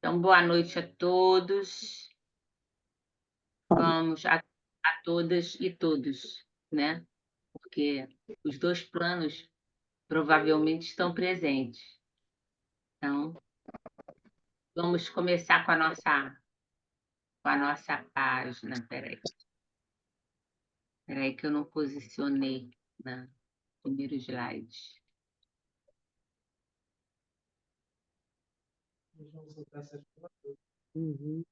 Então, boa noite a todos. Vamos a todas e todos, né? Porque os dois planos provavelmente estão presentes. Então, vamos começar com a nossa página. Espera aí que eu não posicionei no primeiro slide. Uhum.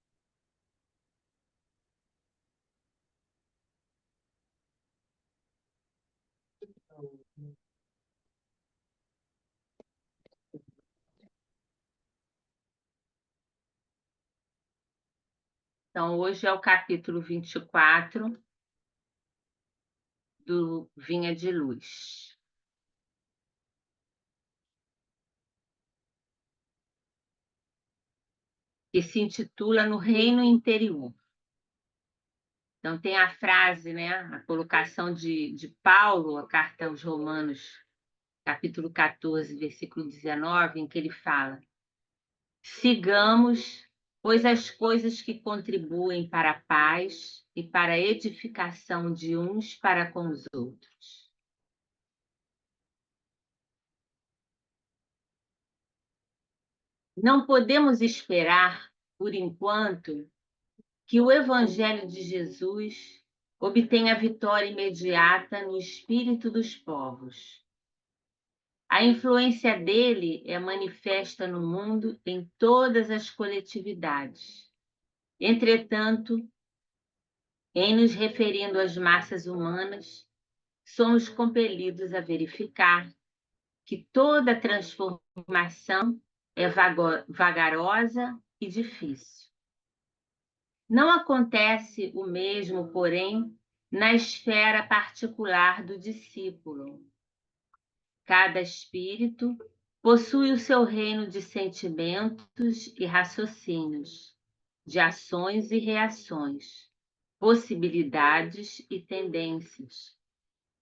Então, hoje é o capítulo 24 do Vinha de Luz. Que se intitula No Reino Interior. Então, tem a frase, né, a colocação de Paulo, a carta aos Romanos, capítulo 14, versículo 19, em que ele fala: sigamos, pois, as coisas que contribuem para a paz e para a edificação de uns para com os outros. Não podemos esperar, por enquanto, que o Evangelho de Jesus obtenha vitória imediata no espírito dos povos. A influência dele é manifesta no mundo em todas as coletividades. Entretanto, em nos referindo às massas humanas, somos compelidos a verificar que toda transformação é vagarosa e difícil. Não acontece o mesmo, porém, na esfera particular do discípulo. Cada espírito possui o seu reino de sentimentos e raciocínios, de ações e reações, possibilidades e tendências,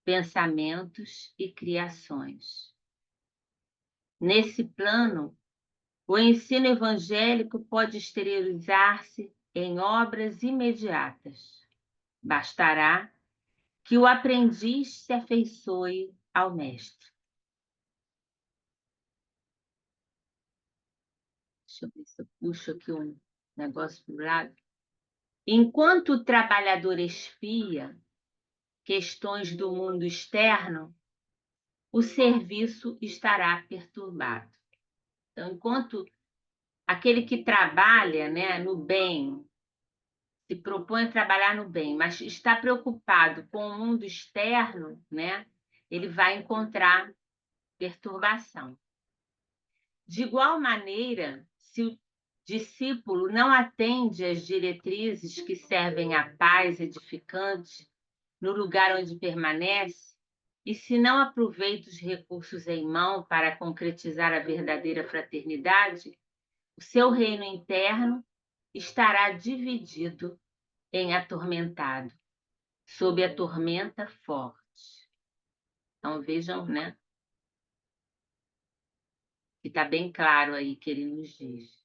pensamentos e criações. Nesse plano, o ensino evangélico pode exteriorizar-se em obras imediatas. Bastará que o aprendiz se afeiçoe ao mestre. Deixa eu ver se eu puxo aqui um negócio para o lado. Enquanto o trabalhador espia questões do mundo externo, o serviço estará perturbado. Então, enquanto aquele que trabalha, né, no bem, se propõe a trabalhar no bem, mas está preocupado com o mundo externo, né, ele vai encontrar perturbação. De igual maneira, se o discípulo não atende às diretrizes que servem à paz edificante no lugar onde permanece, e se não aproveita os recursos em mão para concretizar a verdadeira fraternidade, o seu reino interno estará dividido em atormentado, sob a tormenta forte. Então vejam, né? Que está bem claro aí que ele nos diz.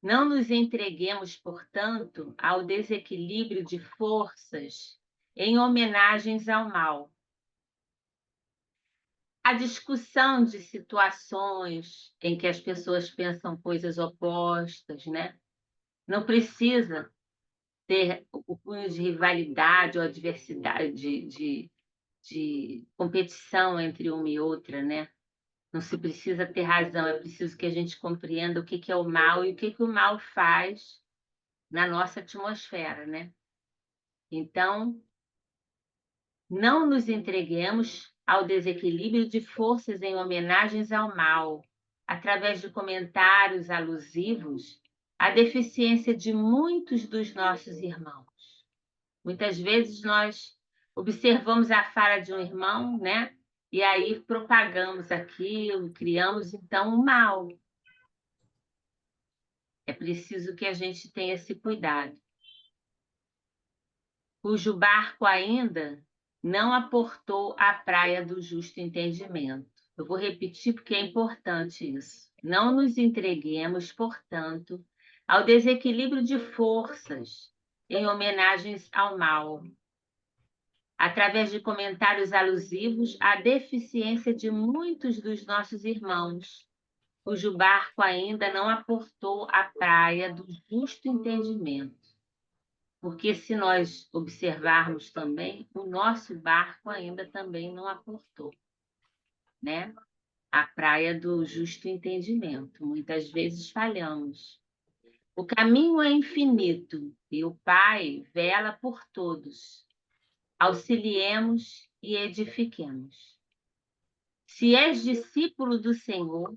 Não nos entreguemos, portanto, ao desequilíbrio de forças em homenagens ao mal. A discussão de situações em que as pessoas pensam coisas opostas, né? Não precisa ter o cunho de rivalidade ou adversidade, de competição entre uma e outra, né? Não se precisa ter razão, é preciso que a gente compreenda o que é o mal e o que o mal faz na nossa atmosfera, né? Então, não nos entreguemos ao desequilíbrio de forças em homenagens ao mal, através de comentários alusivos à deficiência de muitos dos nossos irmãos. Muitas vezes nós observamos a falha de um irmão, né? E aí propagamos aquilo, criamos então o mal. É preciso que a gente tenha esse cuidado. Cujo barco ainda não aportou à praia do justo entendimento. Eu vou repetir porque é importante isso. Não nos entreguemos, portanto, ao desequilíbrio de forças em homenagens ao mal, através de comentários alusivos à deficiência de muitos dos nossos irmãos, cujo barco ainda não aportou à praia do justo entendimento. Porque se nós observarmos também, o nosso barco ainda também não aportou, né? A praia do justo entendimento. Muitas vezes falhamos. O caminho é infinito e o Pai vela por todos. Auxiliemos e edifiquemos. Se és discípulo do Senhor,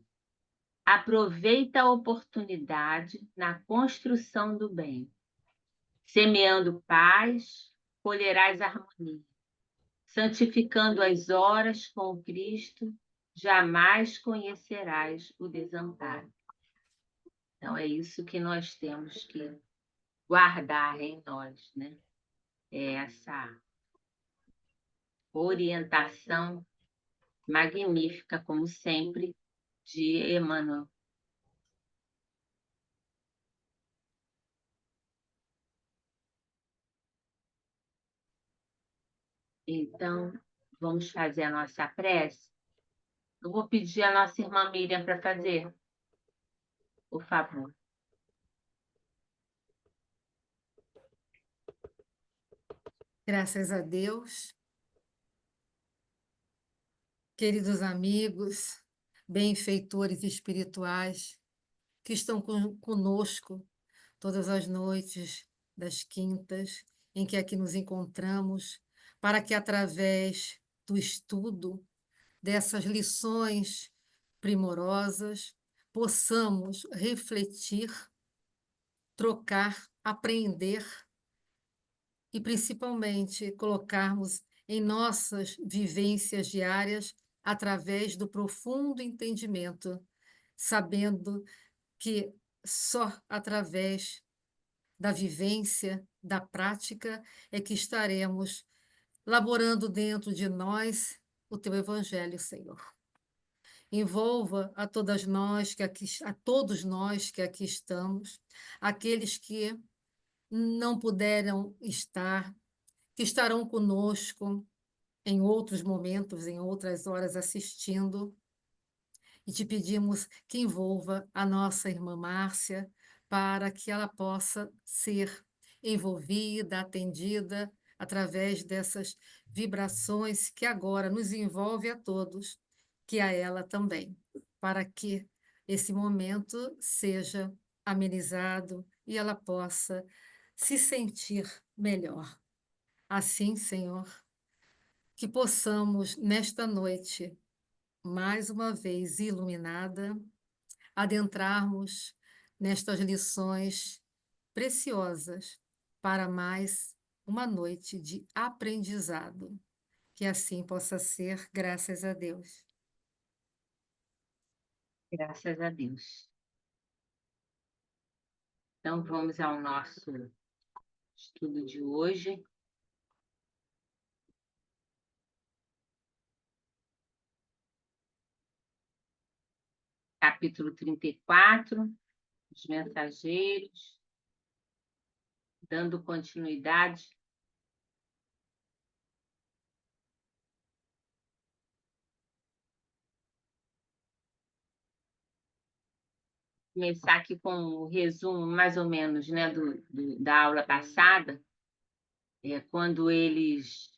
aproveita a oportunidade na construção do bem. Semeando paz, colherás harmonia. Santificando as horas com Cristo, jamais conhecerás o desamparo. Então, é isso que nós temos que guardar em nós, né? É essa orientação magnífica, como sempre, de Emmanuel. Então, vamos fazer a nossa prece. Eu vou pedir a nossa irmã Miriam para fazer, por favor. Graças a Deus, queridos amigos, benfeitores espirituais que estão conosco todas as noites das quintas em que aqui nos encontramos, para que através do estudo dessas lições primorosas possamos refletir, trocar, aprender e, principalmente, colocarmos em nossas vivências diárias através do profundo entendimento, sabendo que só através da vivência, da prática, é que estaremos laborando dentro de nós o teu evangelho, Senhor. Envolva a todas nós que aqui, a todos nós que aqui estamos, aqueles que não puderam estar, que estarão conosco em outros momentos, em outras horas assistindo, e te pedimos que envolva a nossa irmã Márcia para que ela possa ser envolvida, atendida através dessas vibrações que agora nos envolve a todos, que a ela também, para que esse momento seja amenizado e ela possa se sentir melhor. Assim, Senhor, que possamos, nesta noite, mais uma vez iluminada, adentrarmos nestas lições preciosas para mais uma noite de aprendizado. Que assim possa ser, graças a Deus. Graças a Deus. Então, vamos ao nosso estudo de hoje. Capítulo 34, os mensageiros, dando continuidade. Começar aqui com o resumo, mais ou menos, né, da aula passada, quando eles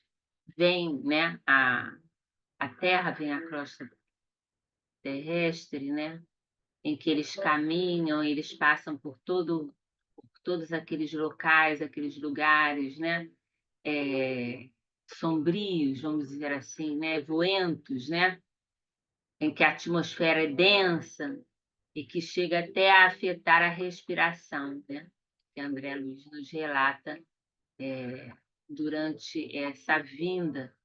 vêm, né, a Terra, vem a crosta terrestre, né, em que eles caminham, eles passam por todos aqueles locais, aqueles lugares, né, sombrios, vamos dizer assim, né, voentos, né, em que a atmosfera é densa e que chega até a afetar a respiração, né, que André Luiz nos relata durante essa vinda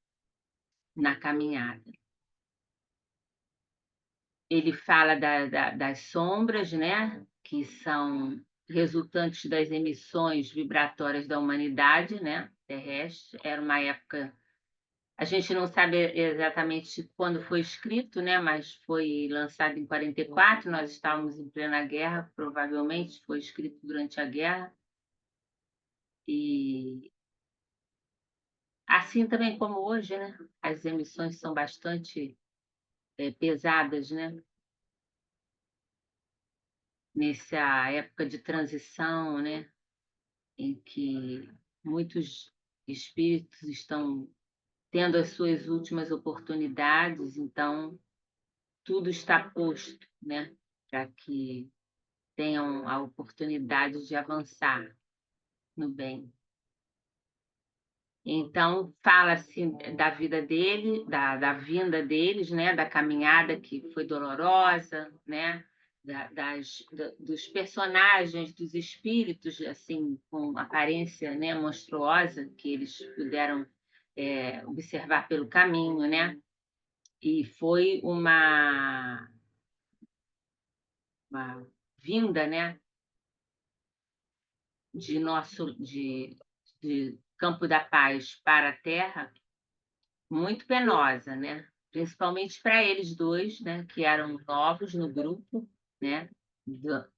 na caminhada. Ele fala das sombras, né, que são resultantes das emissões vibratórias da humanidade, né, terrestre. Era uma época A gente não sabe exatamente quando foi escrito, né, mas foi lançado em 44, nós estávamos em plena guerra, provavelmente foi escrito durante a guerra, e assim também como hoje, né, as emissões são bastante, pesadas, né, nessa época de transição, né, em que muitos espíritos estão tendo as suas últimas oportunidades, então tudo está posto, né, para que tenham a oportunidade de avançar no bem. Então, fala-se da vida dele, da vinda deles, né, da caminhada que foi dolorosa, né, dos personagens, dos espíritos, assim, com aparência, né, monstruosa, que eles puderam observar pelo caminho, né, e foi uma vinda, né, de Campo da Paz para a Terra, muito penosa, né, principalmente para eles 2, né, que eram novos no grupo, né,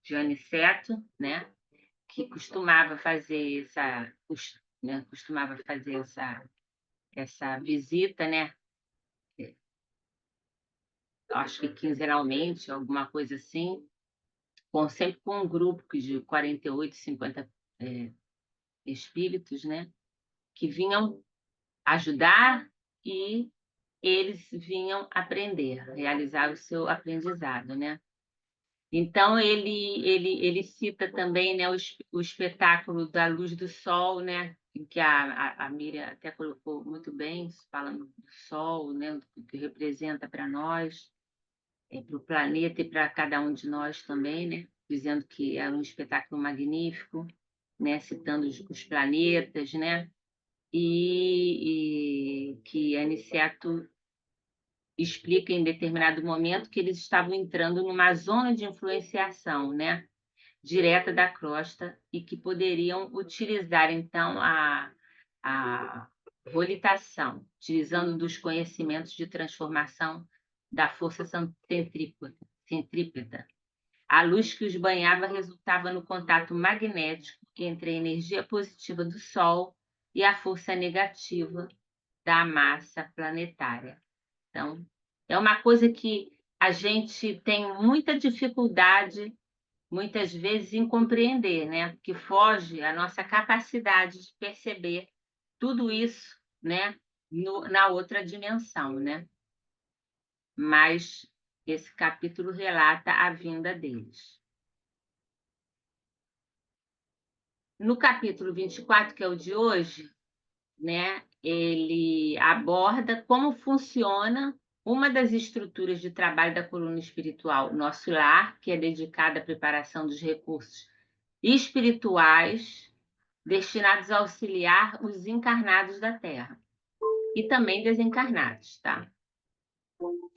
de Aniceto, né, que costumava fazer essa visita, né, acho que quinzenalmente, alguma coisa assim, sempre com um grupo de 48, 50, espíritos, né, que vinham ajudar e eles vinham aprender, realizar o seu aprendizado, né. Então ele cita também, né, o espetáculo da Luz do Sol, né, em que a Miriam até colocou muito bem, falando do sol, né, do que representa para nós, para o planeta e para cada um de nós também, né, dizendo que era um espetáculo magnífico, né, citando os planetas, né, e que Aniceto explica em determinado momento que eles estavam entrando numa zona de influenciação, né, direta da crosta e que poderiam utilizar então a volitação, utilizando dos conhecimentos de transformação da força centrípeta. A luz que os banhava resultava no contato magnético entre a energia positiva do Sol e a força negativa da massa planetária. Então, é uma coisa que a gente tem muita dificuldade, muitas vezes, em compreender, né, porque foge à nossa capacidade de perceber tudo isso, né, na outra dimensão, né. Mas esse capítulo relata a vinda deles. No capítulo 24, que é o de hoje, né, ele aborda como funciona uma das estruturas de trabalho da coluna espiritual, Nosso Lar, que é dedicada à preparação dos recursos espirituais destinados a auxiliar os encarnados da Terra e também desencarnados, tá?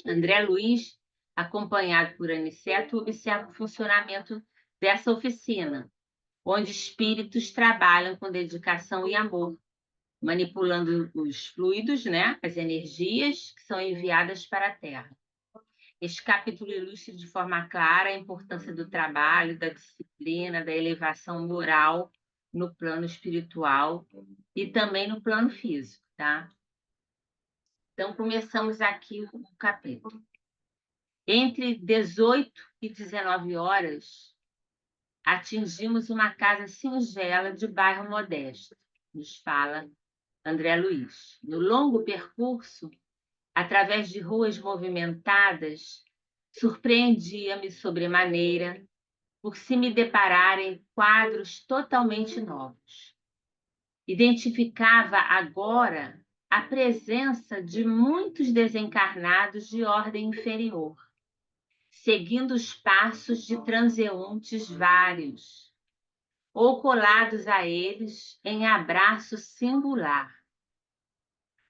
André Luiz, acompanhado por Aniceto, observa o funcionamento dessa oficina, onde espíritos trabalham com dedicação e amor, manipulando os fluidos, né, as energias que são enviadas para a Terra. Este capítulo ilustra de forma clara a importância do trabalho, da disciplina, da elevação moral no plano espiritual e também no plano físico, tá? Então, começamos aqui o capítulo. Entre 18 e 19 horas, atingimos uma casa singela de bairro modesto, nos fala André Luiz. No longo percurso, através de ruas movimentadas, surpreendia-me sobremaneira por se me depararem quadros totalmente novos. Identificava agora a presença de muitos desencarnados de ordem inferior, seguindo os passos de transeuntes vários, ou colados a eles em abraço singular.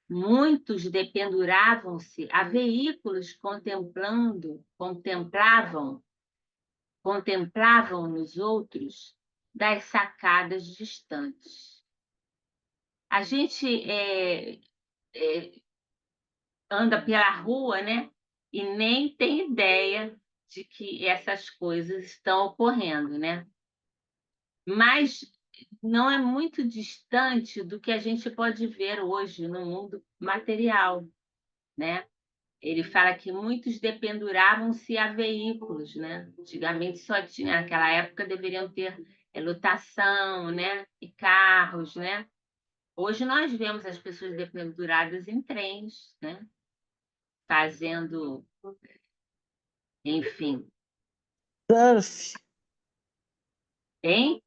Muitos dependuravam-se a veículos contemplavam nos outros das sacadas distantes. A gente anda pela rua, né, e nem tem ideia de que essas coisas estão ocorrendo, né. Mas não é muito distante do que a gente pode ver hoje no mundo material, né. Ele fala que muitos dependuravam-se a veículos, né. Antigamente só tinha naquela época deveriam ter, lotação, né, e carros, né. Hoje nós vemos as pessoas dependuradas em trens, né, fazendo, enfim. Surf, Hein?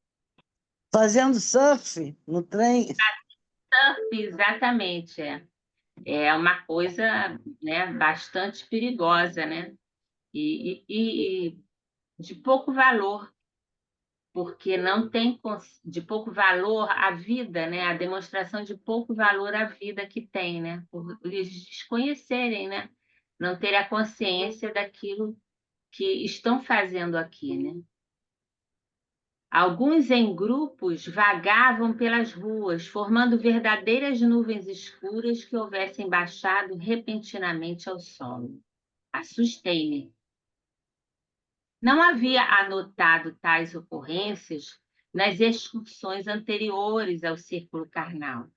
fazendo surf no trem. Exatamente, é. É uma coisa, né, bastante perigosa, né, e de pouco valor, porque não tem de pouco valor à vida, né, a demonstração de pouco valor à vida que tem, né, por eles desconhecerem, né, não terem a consciência daquilo que estão fazendo aqui, né. Alguns em grupos vagavam pelas ruas, formando verdadeiras nuvens escuras que houvessem baixado repentinamente ao solo. Assustei-me. Não havia anotado tais ocorrências nas excursões anteriores ao círculo carnal.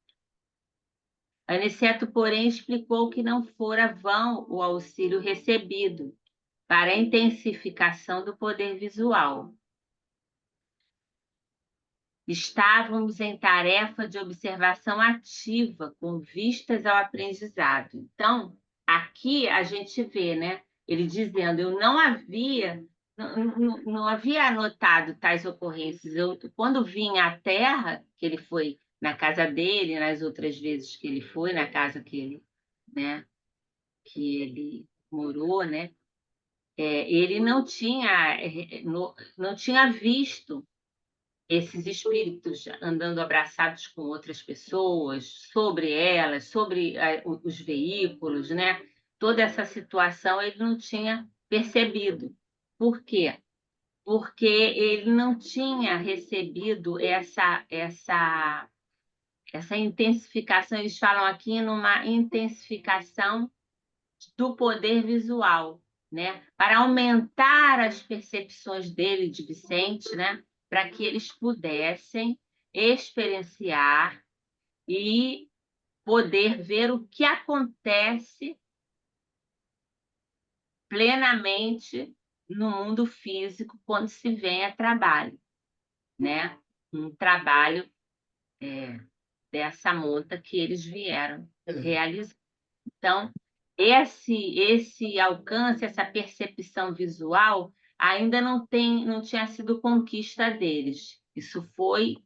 Aniceto, porém, explicou que não fora vão o auxílio recebido para a intensificação do poder visual. Estávamos em tarefa de observação ativa, com vistas ao aprendizado. Então, aqui a gente vê, né, ele dizendo: eu não havia anotado tais ocorrências. Eu, quando vim à Terra, que ele foi na casa dele, nas outras vezes que ele foi, na casa que ele, né, que ele morou, né, ele não tinha visto esses espíritos andando abraçados com outras pessoas, sobre elas, sobre os veículos, né? Toda essa situação ele não tinha percebido. Por quê? Porque ele não tinha recebido essa intensificação, eles falam aqui numa intensificação do poder visual, né? Para aumentar as percepções dele, de Vicente, né? Para que eles pudessem experienciar e poder ver o que acontece plenamente no mundo físico quando se vem a trabalho, né? Um trabalho dessa monta que eles vieram realizar. Então, esse alcance, essa percepção visual ainda não tinha sido conquista deles. Isso foi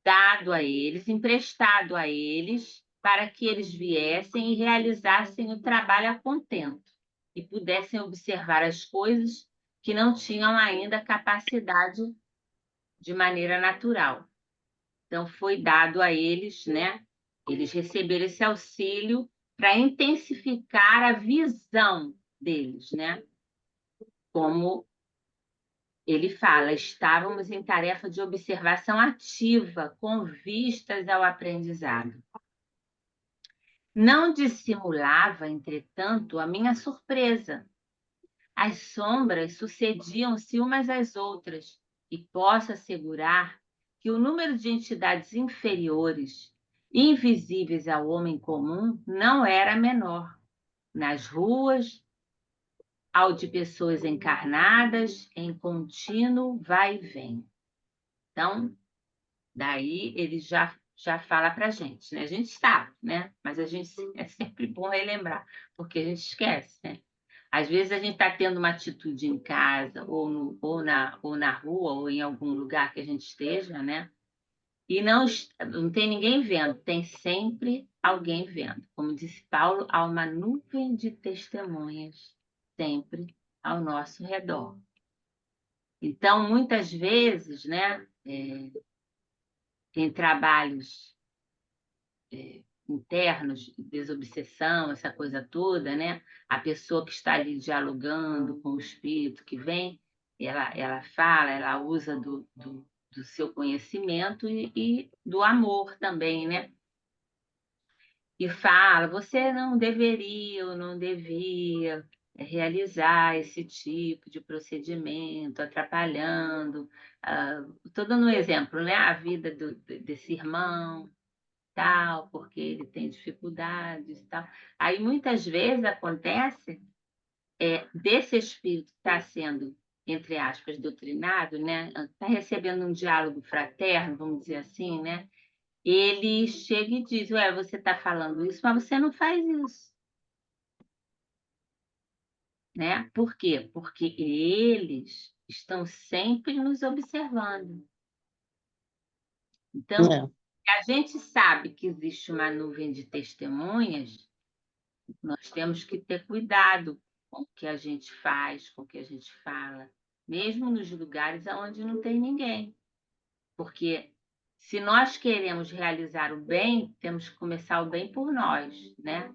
dado a eles, emprestado a eles, para que eles viessem e realizassem o trabalho a contento e pudessem observar as coisas que não tinham ainda capacidade de maneira natural. Então, foi dado a eles, né? Eles receberam esse auxílio para intensificar a visão deles, né? Como ele fala, estávamos em tarefa de observação ativa, com vistas ao aprendizado. Não dissimulava, entretanto, a minha surpresa. As sombras sucediam-se umas às outras, e posso assegurar que o número de entidades inferiores, invisíveis ao homem comum, não era menor. Nas ruas, ao de pessoas encarnadas, em contínuo vai e vem. Então, daí ele já fala para a gente, né? A gente sabe, né? Mas a gente é sempre bom relembrar, porque a gente esquece, né? Às vezes a gente está tendo uma atitude em casa, ou na rua, ou em algum lugar que a gente esteja, né? E não tem ninguém vendo, tem sempre alguém vendo. Como disse Paulo, há uma nuvem de testemunhas sempre ao nosso redor. Então, muitas vezes, né, tem trabalhos internos, desobsessão, essa coisa toda, né? A pessoa que está ali dialogando com o espírito que vem, ela fala, ela usa do seu conhecimento e do amor também, né? e fala, você não deveria ou não devia realizar esse tipo de procedimento, atrapalhando. Estou dando um exemplo, né? A vida desse irmão, tal, porque ele tem dificuldades, tal. Aí muitas vezes acontece desse espírito que está sendo, entre aspas, doutrinado, né? Está recebendo um diálogo fraterno, vamos dizer assim, né? Ele chega e diz, ué, você está falando isso, mas você não faz isso, né? Por quê? Porque eles estão sempre nos observando. Então, É. a gente sabe que existe uma nuvem de testemunhas, nós temos que ter cuidado com o que a gente faz, com o que a gente fala, mesmo nos lugares onde não tem ninguém. Porque se nós queremos realizar o bem, temos que começar o bem por nós, né?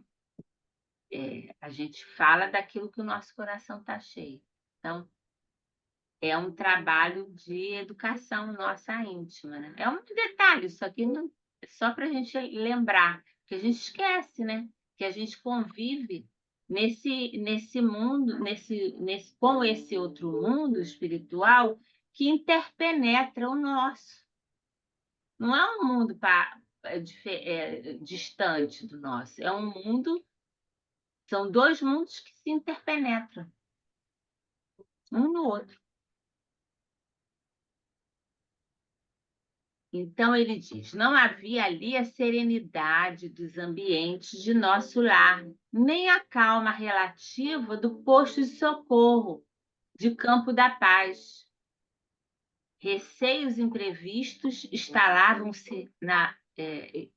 A gente fala daquilo que o nosso coração está cheio. Então, é um trabalho de educação nossa íntima, né? É um detalhe, isso aqui não, só para a gente lembrar, que a gente esquece, né? Que a gente convive nesse mundo, com esse outro mundo espiritual que interpenetra o nosso. Não é um mundo distante do nosso, é um mundo, são dois mundos que se interpenetram um no outro. Então ele diz: não havia ali a serenidade dos ambientes de nosso lar, nem a calma relativa do posto de socorro de Campo da Paz. Receios imprevistos instalavam-se em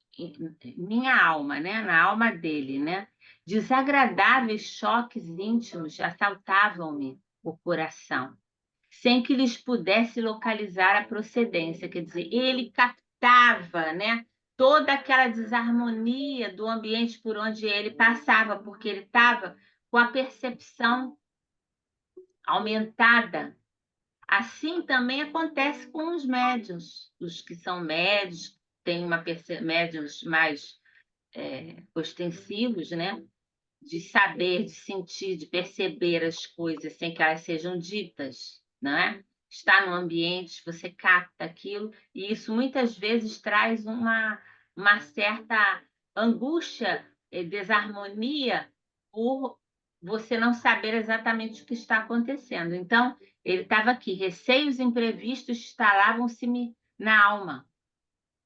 minha alma, né? Na alma dele, né? Desagradáveis choques íntimos assaltavam-me o coração, sem que lhes pudesse localizar a procedência. Quer dizer, ele captava, né, toda aquela desarmonia do ambiente por onde ele passava, porque ele estava com a percepção aumentada. Assim também acontece com os médiuns, os que são médios, têm médiuns mais ostensivos, né? De saber, de sentir, de perceber as coisas sem que elas sejam ditas, não é? Está no ambiente, você capta aquilo, e isso muitas vezes traz uma certa angústia e desarmonia por você não saber exatamente o que está acontecendo. Então, ele estava aqui, receios imprevistos instalavam-se-me na alma.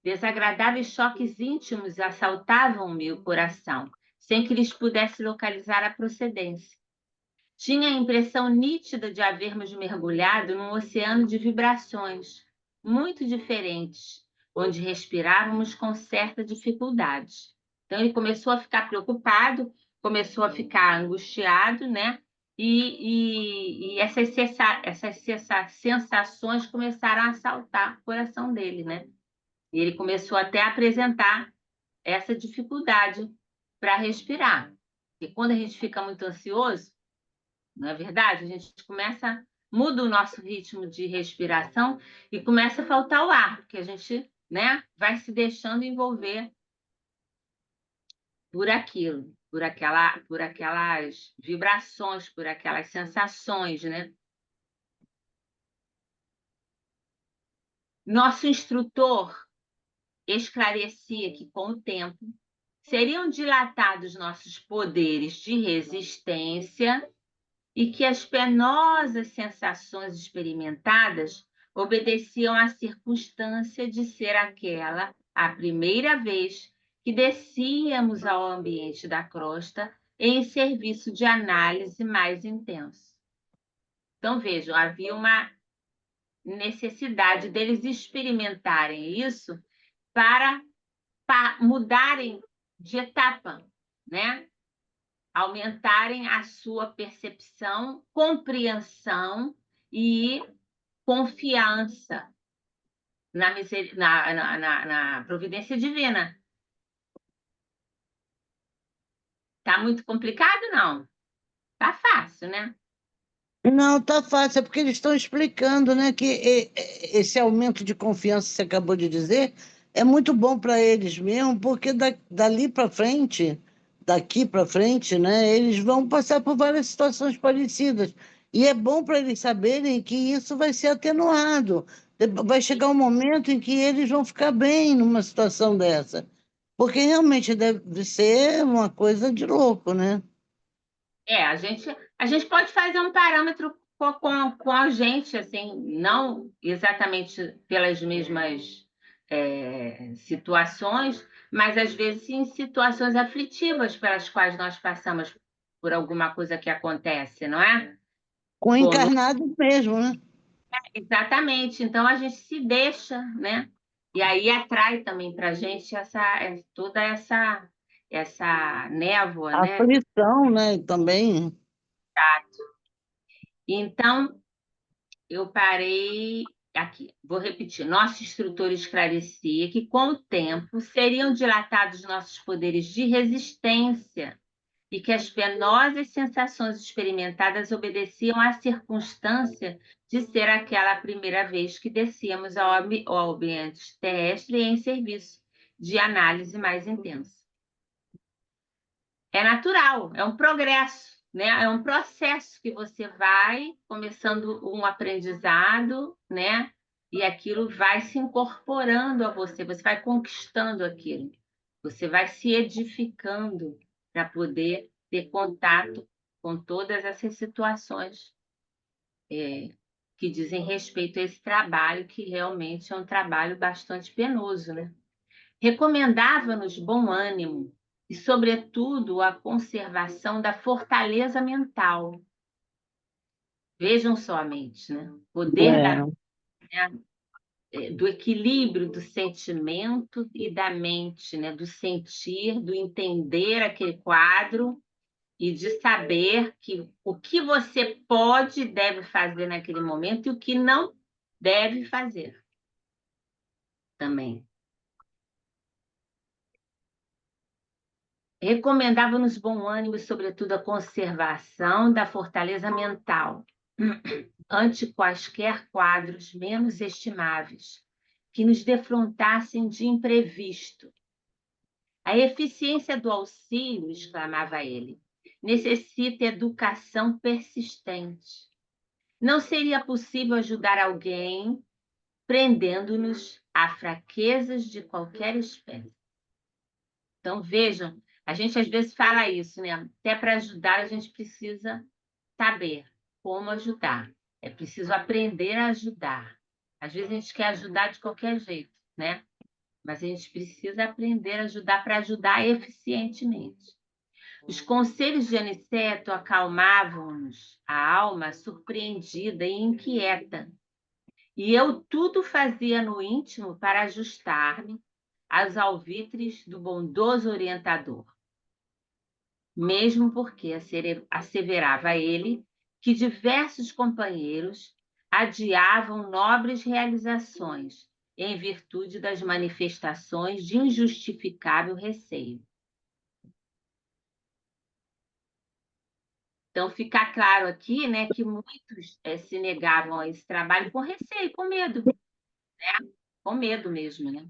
Desagradáveis choques íntimos assaltavam-me o coração, sem que lhes pudesse localizar a procedência. Tinha a impressão nítida de havermos mergulhado num oceano de vibrações, muito diferentes, onde respirávamos com certa dificuldade. Então, ele começou a ficar preocupado, começou a ficar angustiado, né? E essas sensações começaram a assaltar o coração dele, né? E ele começou até a apresentar essa dificuldade para respirar. E quando a gente fica muito ansioso, não é verdade? A gente muda o nosso ritmo de respiração e começa a faltar o ar, porque a gente, né, vai se deixando envolver por aquilo, por aquelas vibrações, por aquelas sensações, né? Nosso instrutor esclarecia que, com o tempo, seriam dilatados nossos poderes de resistência e que as penosas sensações experimentadas obedeciam à circunstância de ser aquela a primeira vez que descíamos ao ambiente da crosta em serviço de análise mais intenso. Então, vejam, havia uma necessidade deles experimentarem isso para mudarem de etapa, né? Aumentarem a sua percepção, compreensão e confiança na providência divina. Tá muito complicado, não? Tá fácil, né? Não, tá fácil, é porque eles estão explicando, né, que esse aumento de confiança que você acabou de dizer é muito bom para eles mesmo, porque daqui para frente, né, eles vão passar por várias situações parecidas. E é bom para eles saberem que isso vai ser atenuado. Vai chegar um momento em que eles vão ficar bem numa situação dessa. Porque realmente deve ser uma coisa de louco, né? A gente pode fazer um parâmetro com a gente, assim, não exatamente pelas mesmas situações, mas às vezes em situações aflitivas pelas quais nós passamos por alguma coisa que acontece, não é? Com Como encarnados mesmo, né? exatamente. Então a gente se deixa, né? E aí atrai também para a gente toda essa névoa, A né? aflição, né? Também. Então eu parei aqui. Vou repetir. Nosso instrutor esclarecia que, com o tempo, seriam dilatados nossos poderes de resistência e que as penosas sensações experimentadas obedeciam à circunstância de ser aquela primeira vez que descíamos ao ambiente terrestre em serviço de análise mais intensa. É natural, é um progresso, né? É um processo que você vai começando um aprendizado, né? E aquilo vai se incorporando a você, você vai conquistando aquilo, você vai se edificando para poder ter contato com todas essas situações que dizem respeito a esse trabalho, que realmente é um trabalho bastante penoso, né? Recomendava-nos bom ânimo e, sobretudo, a conservação da fortaleza mental. Vejam só a mente, né? O poder É. do equilíbrio do sentimento e da mente, né? Do sentir, do entender aquele quadro e de saber que o que você pode e deve fazer naquele momento e o que não deve fazer também. Recomendava-nos bom ânimo e, sobretudo, a conservação da fortaleza mental, ante quaisquer quadros menos estimáveis, que nos defrontassem de imprevisto. A eficiência do auxílio, exclamava ele, necessita educação persistente. Não seria possível ajudar alguém prendendo-nos a fraquezas de qualquer espécie. Então, vejam, a gente às vezes fala isso, né? Até para ajudar, a gente precisa saber como ajudar. É preciso aprender a ajudar. Às vezes a gente quer ajudar de qualquer jeito, né? Mas a gente precisa aprender a ajudar para ajudar eficientemente. Os conselhos de Aniceto acalmavam-nos a alma surpreendida e inquieta. E eu tudo fazia no íntimo para ajustar-me aos alvitres do bondoso orientador, mesmo porque asseverava ele que diversos companheiros adiavam nobres realizações em virtude das manifestações de injustificável receio. Então, fica claro aqui, né, que muitos se negavam a esse trabalho com receio, com medo mesmo, né?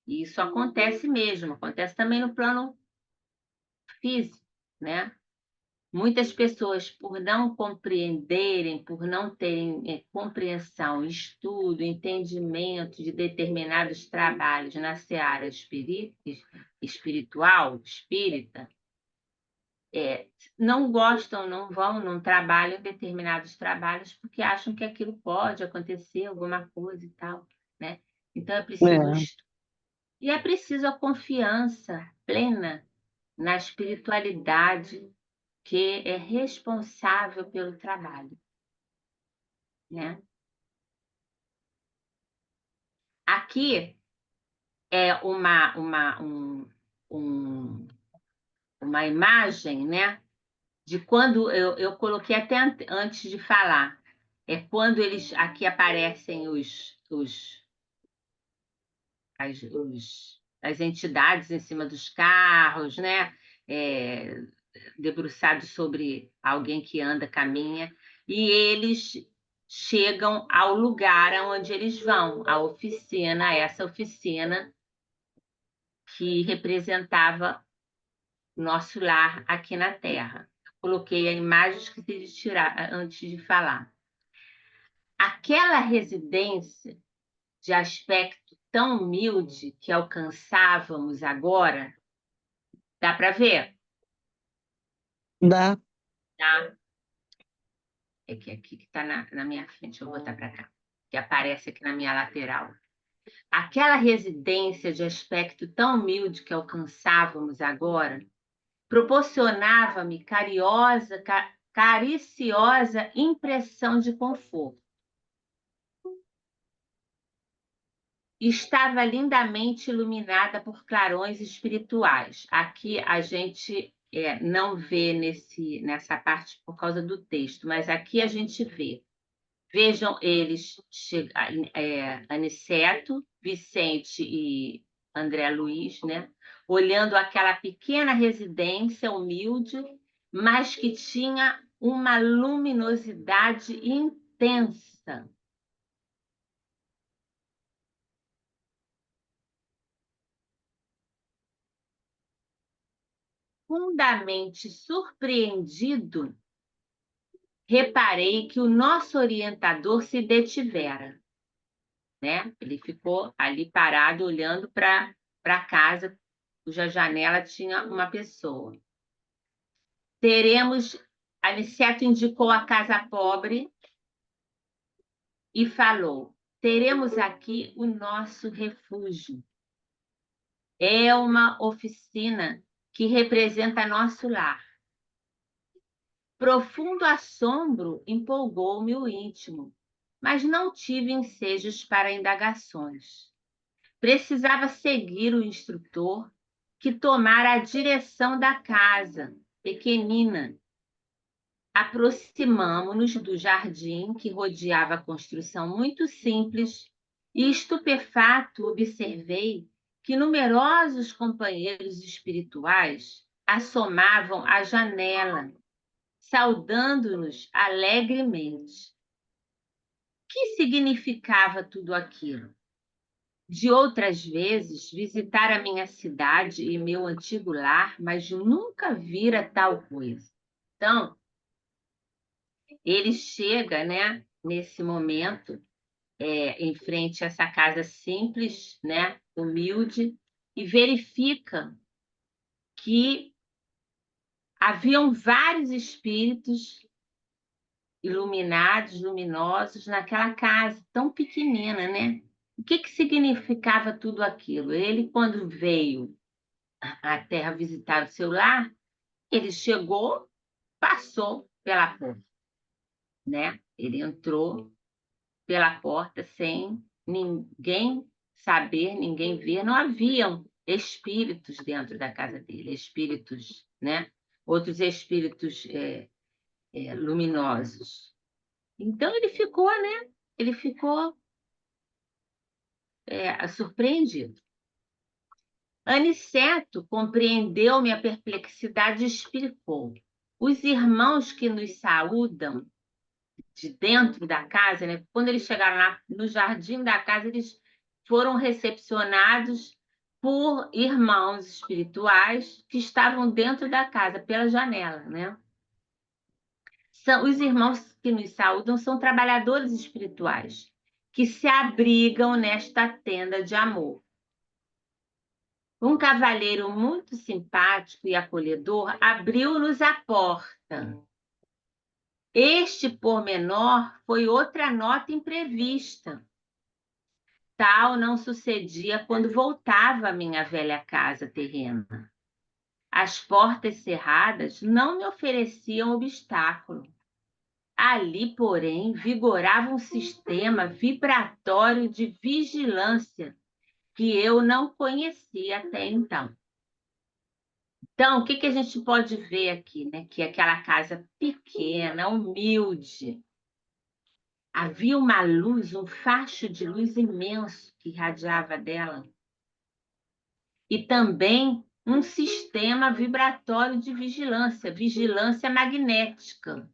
E isso acontece mesmo, acontece também no plano físico, né? Muitas pessoas, por não compreenderem, por não terem compreensão, estudo, entendimento de determinados trabalhos na seara espiritual, espírita, não gostam, não vão, não trabalham determinados trabalhos porque acham que aquilo pode acontecer, alguma coisa e tal, né? Então é preciso É. estudo. E é preciso a confiança plena na espiritualidade que é responsável pelo trabalho, né? Aqui é uma imagem, né, de quando eu coloquei até antes de falar. É quando eles aqui aparecem as entidades em cima dos carros, né? Debruçados sobre alguém que anda, caminha, e eles chegam ao lugar onde eles vão, a oficina, essa oficina que representava nosso lar aqui na Terra. Coloquei a imagem, esqueci de tirar antes de falar. Aquela residência de aspecto tão humilde que alcançávamos agora, dá para ver? Dá. Tá? É que aqui que está na minha frente, eu vou botar para cá, que aparece aqui na minha lateral. Aquela residência de aspecto tão humilde que alcançávamos agora proporcionava-me cariciosa impressão de conforto. Estava lindamente iluminada por clarões espirituais. Aqui a gente não vê nessa parte por causa do texto, mas aqui a gente vê. Vejam eles, Aniceto, Vicente e André Luiz, né? Olhando aquela pequena residência humilde, mas que tinha uma luminosidade intensa. Profundamente surpreendido, reparei que o nosso orientador se detivera, né? Ele ficou ali parado, olhando para a casa, cuja janela tinha uma pessoa. Aniceto indicou a casa pobre e falou: teremos aqui o nosso refúgio. É uma oficina que representa nosso lar. Profundo assombro empolgou-me o íntimo, mas não tive ensejos para indagações. Precisava seguir o instrutor que tomara a direção da casa, pequenina. Aproximamo-nos do jardim que rodeava a construção muito simples e, estupefato, observei que numerosos companheiros espirituais assomavam à janela, saudando-nos alegremente. Que significava tudo aquilo? De outras vezes, visitara minha cidade e meu antigo lar, mas nunca vira tal coisa. Então, ele chega, né, nesse momento, em frente a essa casa simples, né, humilde, e verifica que haviam vários espíritos iluminados, luminosos, naquela casa tão pequenina, né? O que significava tudo aquilo? Ele, quando veio à Terra visitar o seu lar, ele chegou, passou pela porta, né? Ele entrou pela porta sem ninguém saber, ninguém ver. Não haviam espíritos dentro da casa dele, espíritos, né? Outros espíritos luminosos. Então ele ficou, né? Ele ficou surpreendido. Aniceto compreendeu minha perplexidade e explicou. Os irmãos que nos saúdam de dentro da casa, né? Quando eles chegaram lá no jardim da casa, eles foram recepcionados por irmãos espirituais que estavam dentro da casa, pela janela, né? Os irmãos que nos saúdam são trabalhadores espirituais que se abrigam nesta tenda de amor. Um cavalheiro muito simpático e acolhedor abriu-nos a porta. Este pormenor foi outra nota imprevista. Tal não sucedia quando voltava à minha velha casa terrena. As portas cerradas não me ofereciam obstáculo. Ali, porém, vigorava um sistema vibratório de vigilância que eu não conhecia até então. Então, o que a gente pode ver aqui, né? Que aquela casa pequena, humilde, havia uma luz, um facho de luz imenso que irradiava dela. E também um sistema vibratório de vigilância magnética,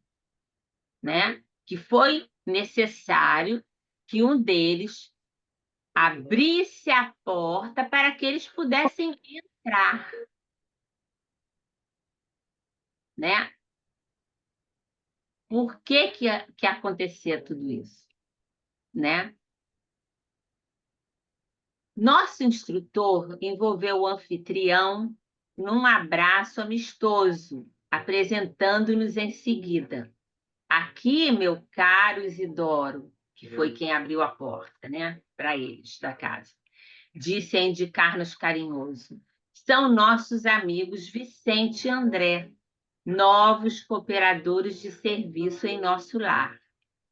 né? Que foi necessário que um deles abrisse a porta para que eles pudessem entrar, né? Por que acontecia tudo isso, né? Nosso instrutor envolveu o anfitrião num abraço amistoso, apresentando-nos em seguida. Aqui, meu caro Isidoro, que foi quem abriu a porta, né, para eles da casa, disse a indicar-nos carinhoso. São nossos amigos Vicente e André, novos cooperadores de serviço em nosso lar.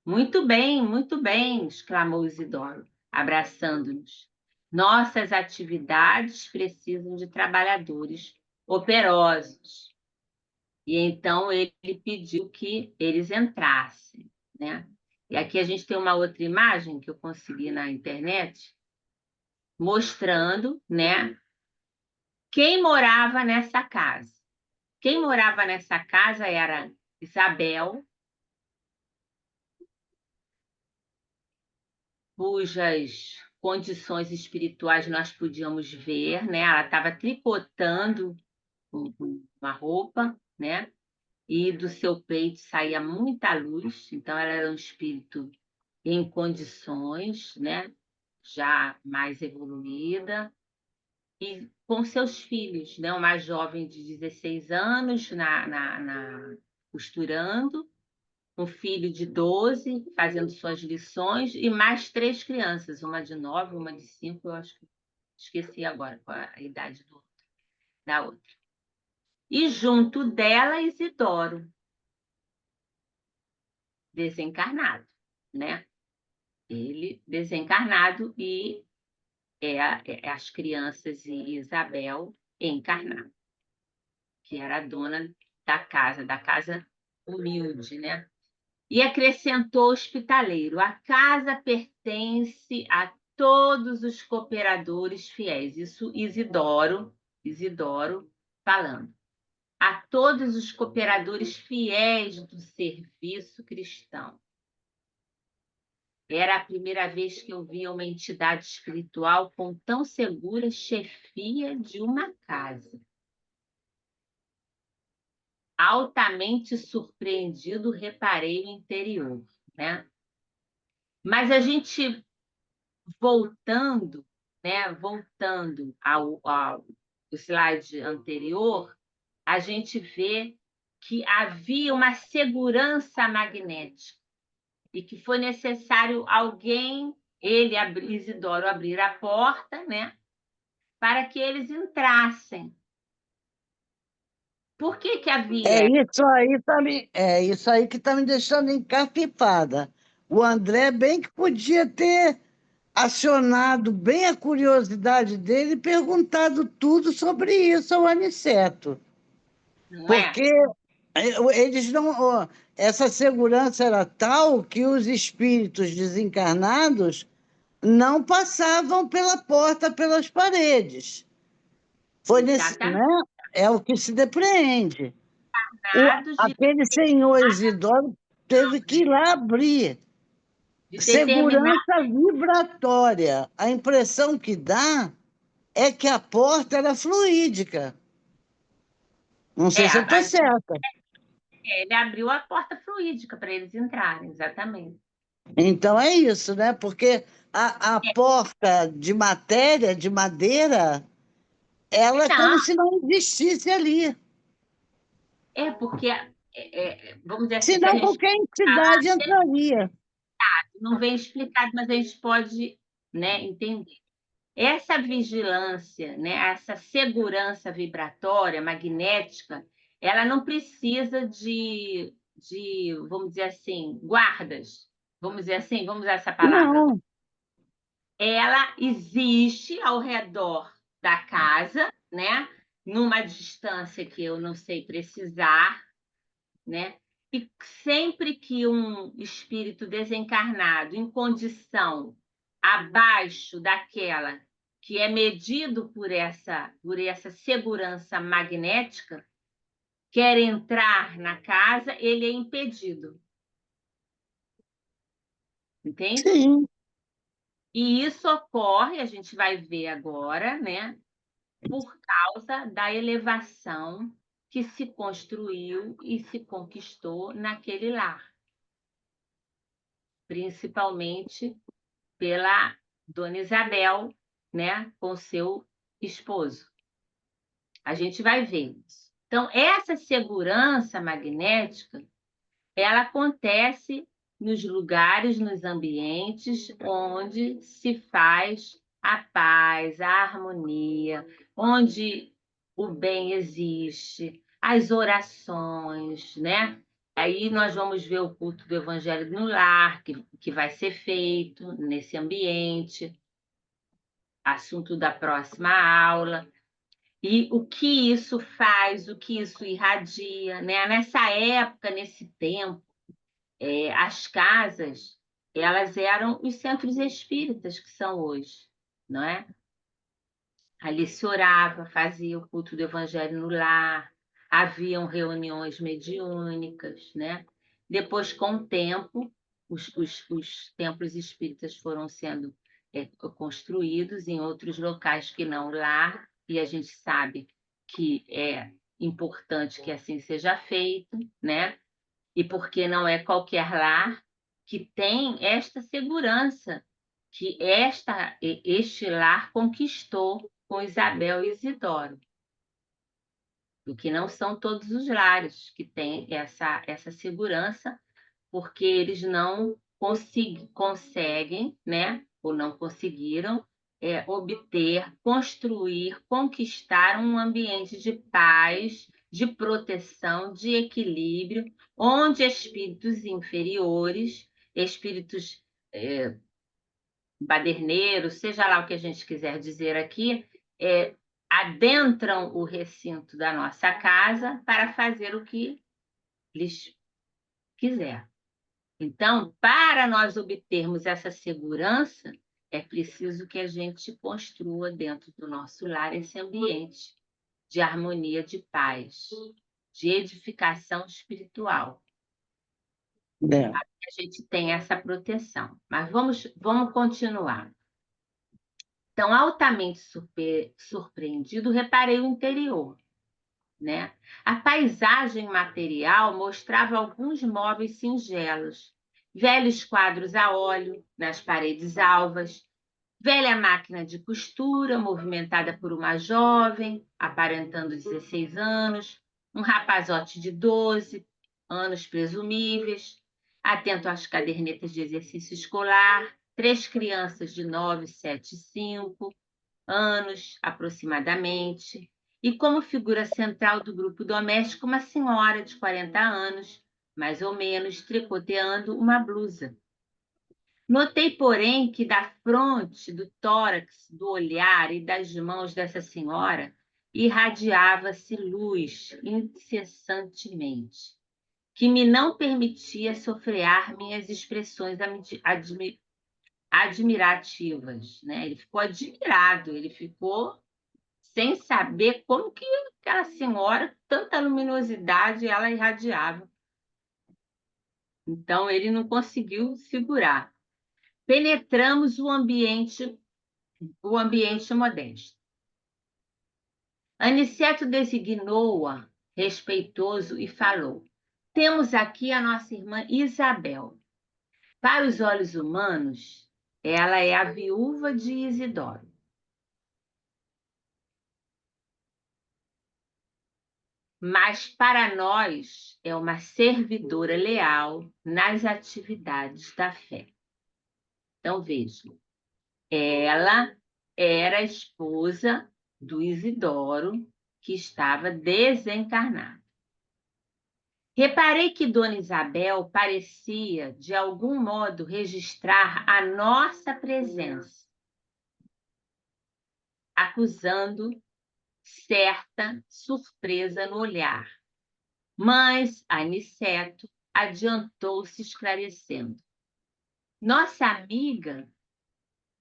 Muito bem, exclamou Isidoro, abraçando-nos. Nossas atividades precisam de trabalhadores operosos. E então ele pediu que eles entrassem, né? E aqui a gente tem uma outra imagem que eu consegui na internet, mostrando, né, quem morava nessa casa. Quem morava nessa casa era Isabel, cujas condições espirituais nós podíamos ver, né? Ela estava tricotando uma roupa, né? E do seu peito saía muita luz, então ela era um espírito em condições, né? Já mais evoluída, e com seus filhos, né? Uma jovem de 16 anos costurando, um filho de 12 fazendo suas lições, e mais 3 crianças, uma de 9, uma de 5, eu acho que esqueci agora qual a idade da outra. E junto dela, Isidoro, desencarnado, né? Ele desencarnado e as crianças e Isabel encarnado, que era a dona da casa humilde, né? E acrescentou hospitaleiro: a casa pertence a todos os cooperadores fiéis. Isso Isidoro falando. A todos os cooperadores fiéis do serviço cristão. Era a primeira vez que eu via uma entidade espiritual com tão segura chefia de uma casa. Altamente surpreendido, reparei o interior, né? Mas a gente voltando, né? Voltando ao slide anterior, a gente vê que havia uma segurança magnética e que foi necessário alguém, Isidoro, abrir a porta, né? Para que eles entrassem. Por que havia? É isso aí que está me deixando encapipada. O André bem que podia ter acionado bem a curiosidade dele e perguntado tudo sobre isso ao Aniceto. Não é? Porque eles não. Ó, essa segurança era tal que os espíritos desencarnados não passavam pela porta, pelas paredes. Foi nesse, né? Exatamente. É o que se depreende. De Aquele senhor Isidoro teve que ir lá abrir. determinar. Segurança vibratória. A impressão que dá é que a porta era fluídica. Não sei se eu estou certa. Ele abriu a porta fluídica para eles entrarem, exatamente. Então é isso, né? Porque a porta de matéria, de madeira, ela é Não, como se não existisse ali. porque, vamos dizer assim, se a Senão gente qualquer entidade entraria. não vem explicado, mas a gente pode, né, entender. Essa vigilância, né, essa segurança vibratória, magnética, ela não precisa vamos dizer assim, guardas. Vamos dizer assim, vamos usar essa palavra. Não, Ela existe ao redor da casa, né, numa distância que eu não sei precisar, né? E sempre que um espírito desencarnado em condição abaixo daquela que é medido por essa segurança magnética, quer entrar na casa, ele é impedido. entende? Sim, E isso ocorre, a gente vai ver agora, né, por causa da elevação que se construiu e se conquistou naquele lar, principalmente pela Dona Isabel, né, com seu esposo. A gente vai ver isso. Então, essa segurança magnética, ela acontece nos lugares, nos ambientes onde se faz a paz, a harmonia, onde o bem existe, as orações, né? Aí nós vamos ver o culto do Evangelho no lar, que vai ser feito nesse ambiente, assunto da próxima aula. E o que isso faz, o que isso irradia, né? Nessa época, nesse tempo, as casas, elas eram os centros espíritas que são hoje, não é? Ali se orava, fazia o culto do Evangelho no lar, haviam reuniões mediúnicas, né? Depois, com o tempo, os templos espíritas foram sendo construídos em outros locais que não o lar, e a gente sabe que é importante que assim seja feito, né? E porque não é qualquer lar que tem esta segurança que este lar conquistou com Isabel e Isidoro, porque não são todos os lares que têm essa segurança, porque eles não conseguem, né, ou não conseguiram obter, construir, conquistar um ambiente de paz, de proteção, de equilíbrio, onde espíritos inferiores, espíritos baderneiros, seja lá o que a gente quiser dizer aqui, adentram o recinto da nossa casa para fazer o que lhes quiser. Então, para nós obtermos essa segurança, é preciso que a gente construa dentro do nosso lar esse ambiente de harmonia, de paz, de edificação espiritual. é. A gente tem essa proteção. Mas vamos continuar. Então, altamente surpreendido, reparei o interior, né? A paisagem material mostrava alguns móveis singelos, velhos quadros a óleo nas paredes alvas, velha máquina de costura movimentada por uma jovem, aparentando 16 anos, um rapazote de 12 anos presumíveis, atento às cadernetas de exercício escolar, 3 crianças de 9, 7 e 5 anos, aproximadamente, e como figura central do grupo doméstico, uma senhora de 40 anos, mais ou menos, tricoteando uma blusa. Notei, porém, que da fronte, do tórax, do olhar e das mãos dessa senhora irradiava-se luz incessantemente, que me não permitia sofrear minhas expressões admirativas, né? Ele ficou admirado, ele ficou sem saber como que aquela senhora, tanta luminosidade, ela irradiava. Então, ele não conseguiu segurar. Penetramos o ambiente modesto. Aniceto designou-a, respeitoso, e falou: temos aqui a nossa irmã Isabel. Para os olhos humanos, ela é a viúva de Isidoro. Mas para nós é uma servidora leal nas atividades da fé. Então, vejam, ela era a esposa do Isidoro, que estava desencarnado. Reparei que Dona Isabel parecia, de algum modo, registrar a nossa presença, acusando certa surpresa no olhar. Mas Aniceto adiantou-se esclarecendo. Nossa amiga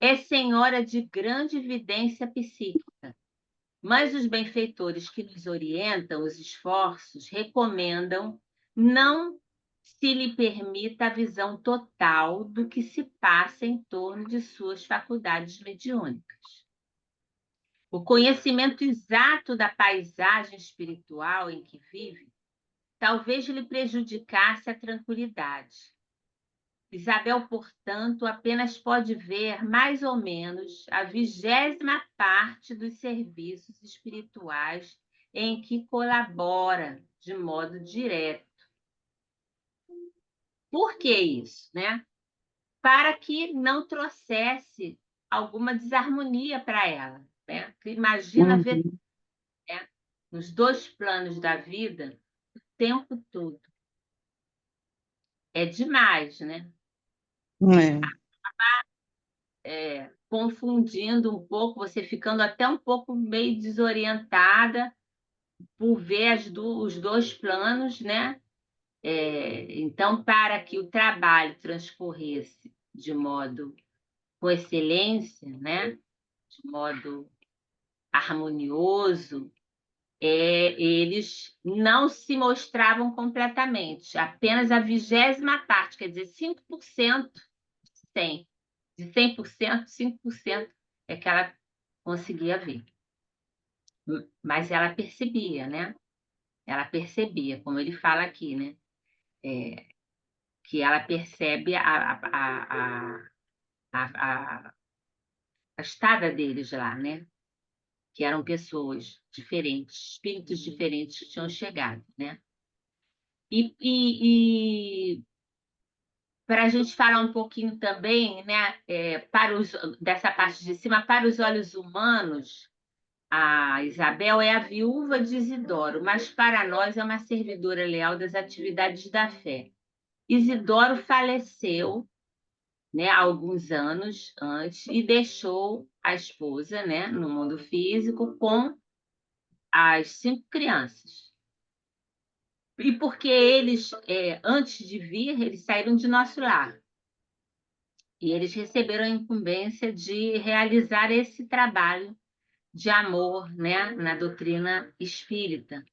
é senhora de grande evidência psíquica, mas os benfeitores que nos orientam os esforços recomendam não se lhe permita a visão total do que se passa em torno de suas faculdades mediúnicas. O conhecimento exato da paisagem espiritual em que vive talvez lhe prejudicasse a tranquilidade. Isabel, portanto, apenas pode ver mais ou menos a 20ª parte dos serviços espirituais em que colabora de modo direto. Por que isso, né? Para que não trouxesse alguma desarmonia para ela, né? Imagina ver, Uhum. né, nos 2 planos da vida o tempo todo. É demais, né? Confundindo um pouco, você ficando até um pouco meio desorientada por ver os 2 planos, né? Então, para que o trabalho transcorresse de modo com excelência, né? De modo harmonioso, eles não se mostravam completamente, apenas a 20ª parte, quer dizer, 5% de 100. De 100%, 5% é que ela conseguia ver. Mas ela percebia, né? Ela percebia, como ele fala aqui, né? Que ela percebe a estada deles lá, né? Que eram pessoas diferentes, espíritos diferentes que tinham chegado, né? E para a gente falar um pouquinho também, né, dessa parte de cima, para os olhos humanos, a Isabel é a viúva de Isidoro, mas para nós é uma servidora leal das atividades da fé. Isidoro faleceu, né, há alguns anos antes e deixou a esposa, né, no mundo físico com as 5 crianças. E porque eles, antes de vir, eles saíram de nosso lar. E eles receberam a incumbência de realizar esse trabalho de amor, né, na doutrina espírita,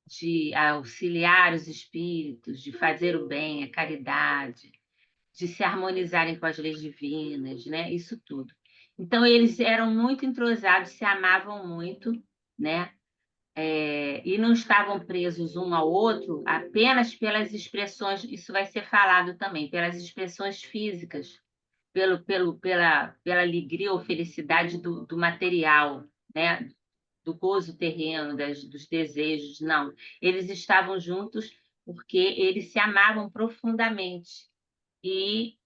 de auxiliar os espíritos, de fazer o bem, a caridade, de se harmonizarem com as leis divinas, né, isso tudo. Então, eles eram muito entrosados, se amavam muito, né, e não estavam presos um ao outro apenas pelas expressões, isso vai ser falado também, pelas expressões físicas, pela alegria ou felicidade do material, né? Do gozo terreno, dos desejos, não. Eles estavam juntos porque eles se amavam profundamente e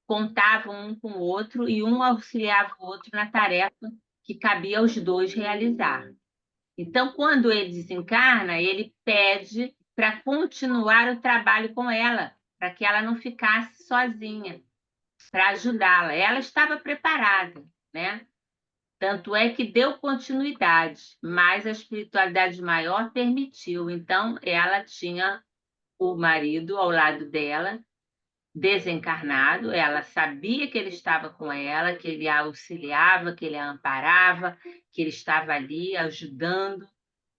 contavam um com o outro e um auxiliava o outro na tarefa que cabia aos 2 realizar. Então, quando ele desencarna, ele pede para continuar o trabalho com ela, para que ela não ficasse sozinha, para ajudá-la. Ela estava preparada, né? Tanto é que deu continuidade, mas a espiritualidade maior permitiu. Então, ela tinha o marido ao lado dela, desencarnado, ela sabia que ele estava com ela, que ele a auxiliava, que ele a amparava, que ele estava ali ajudando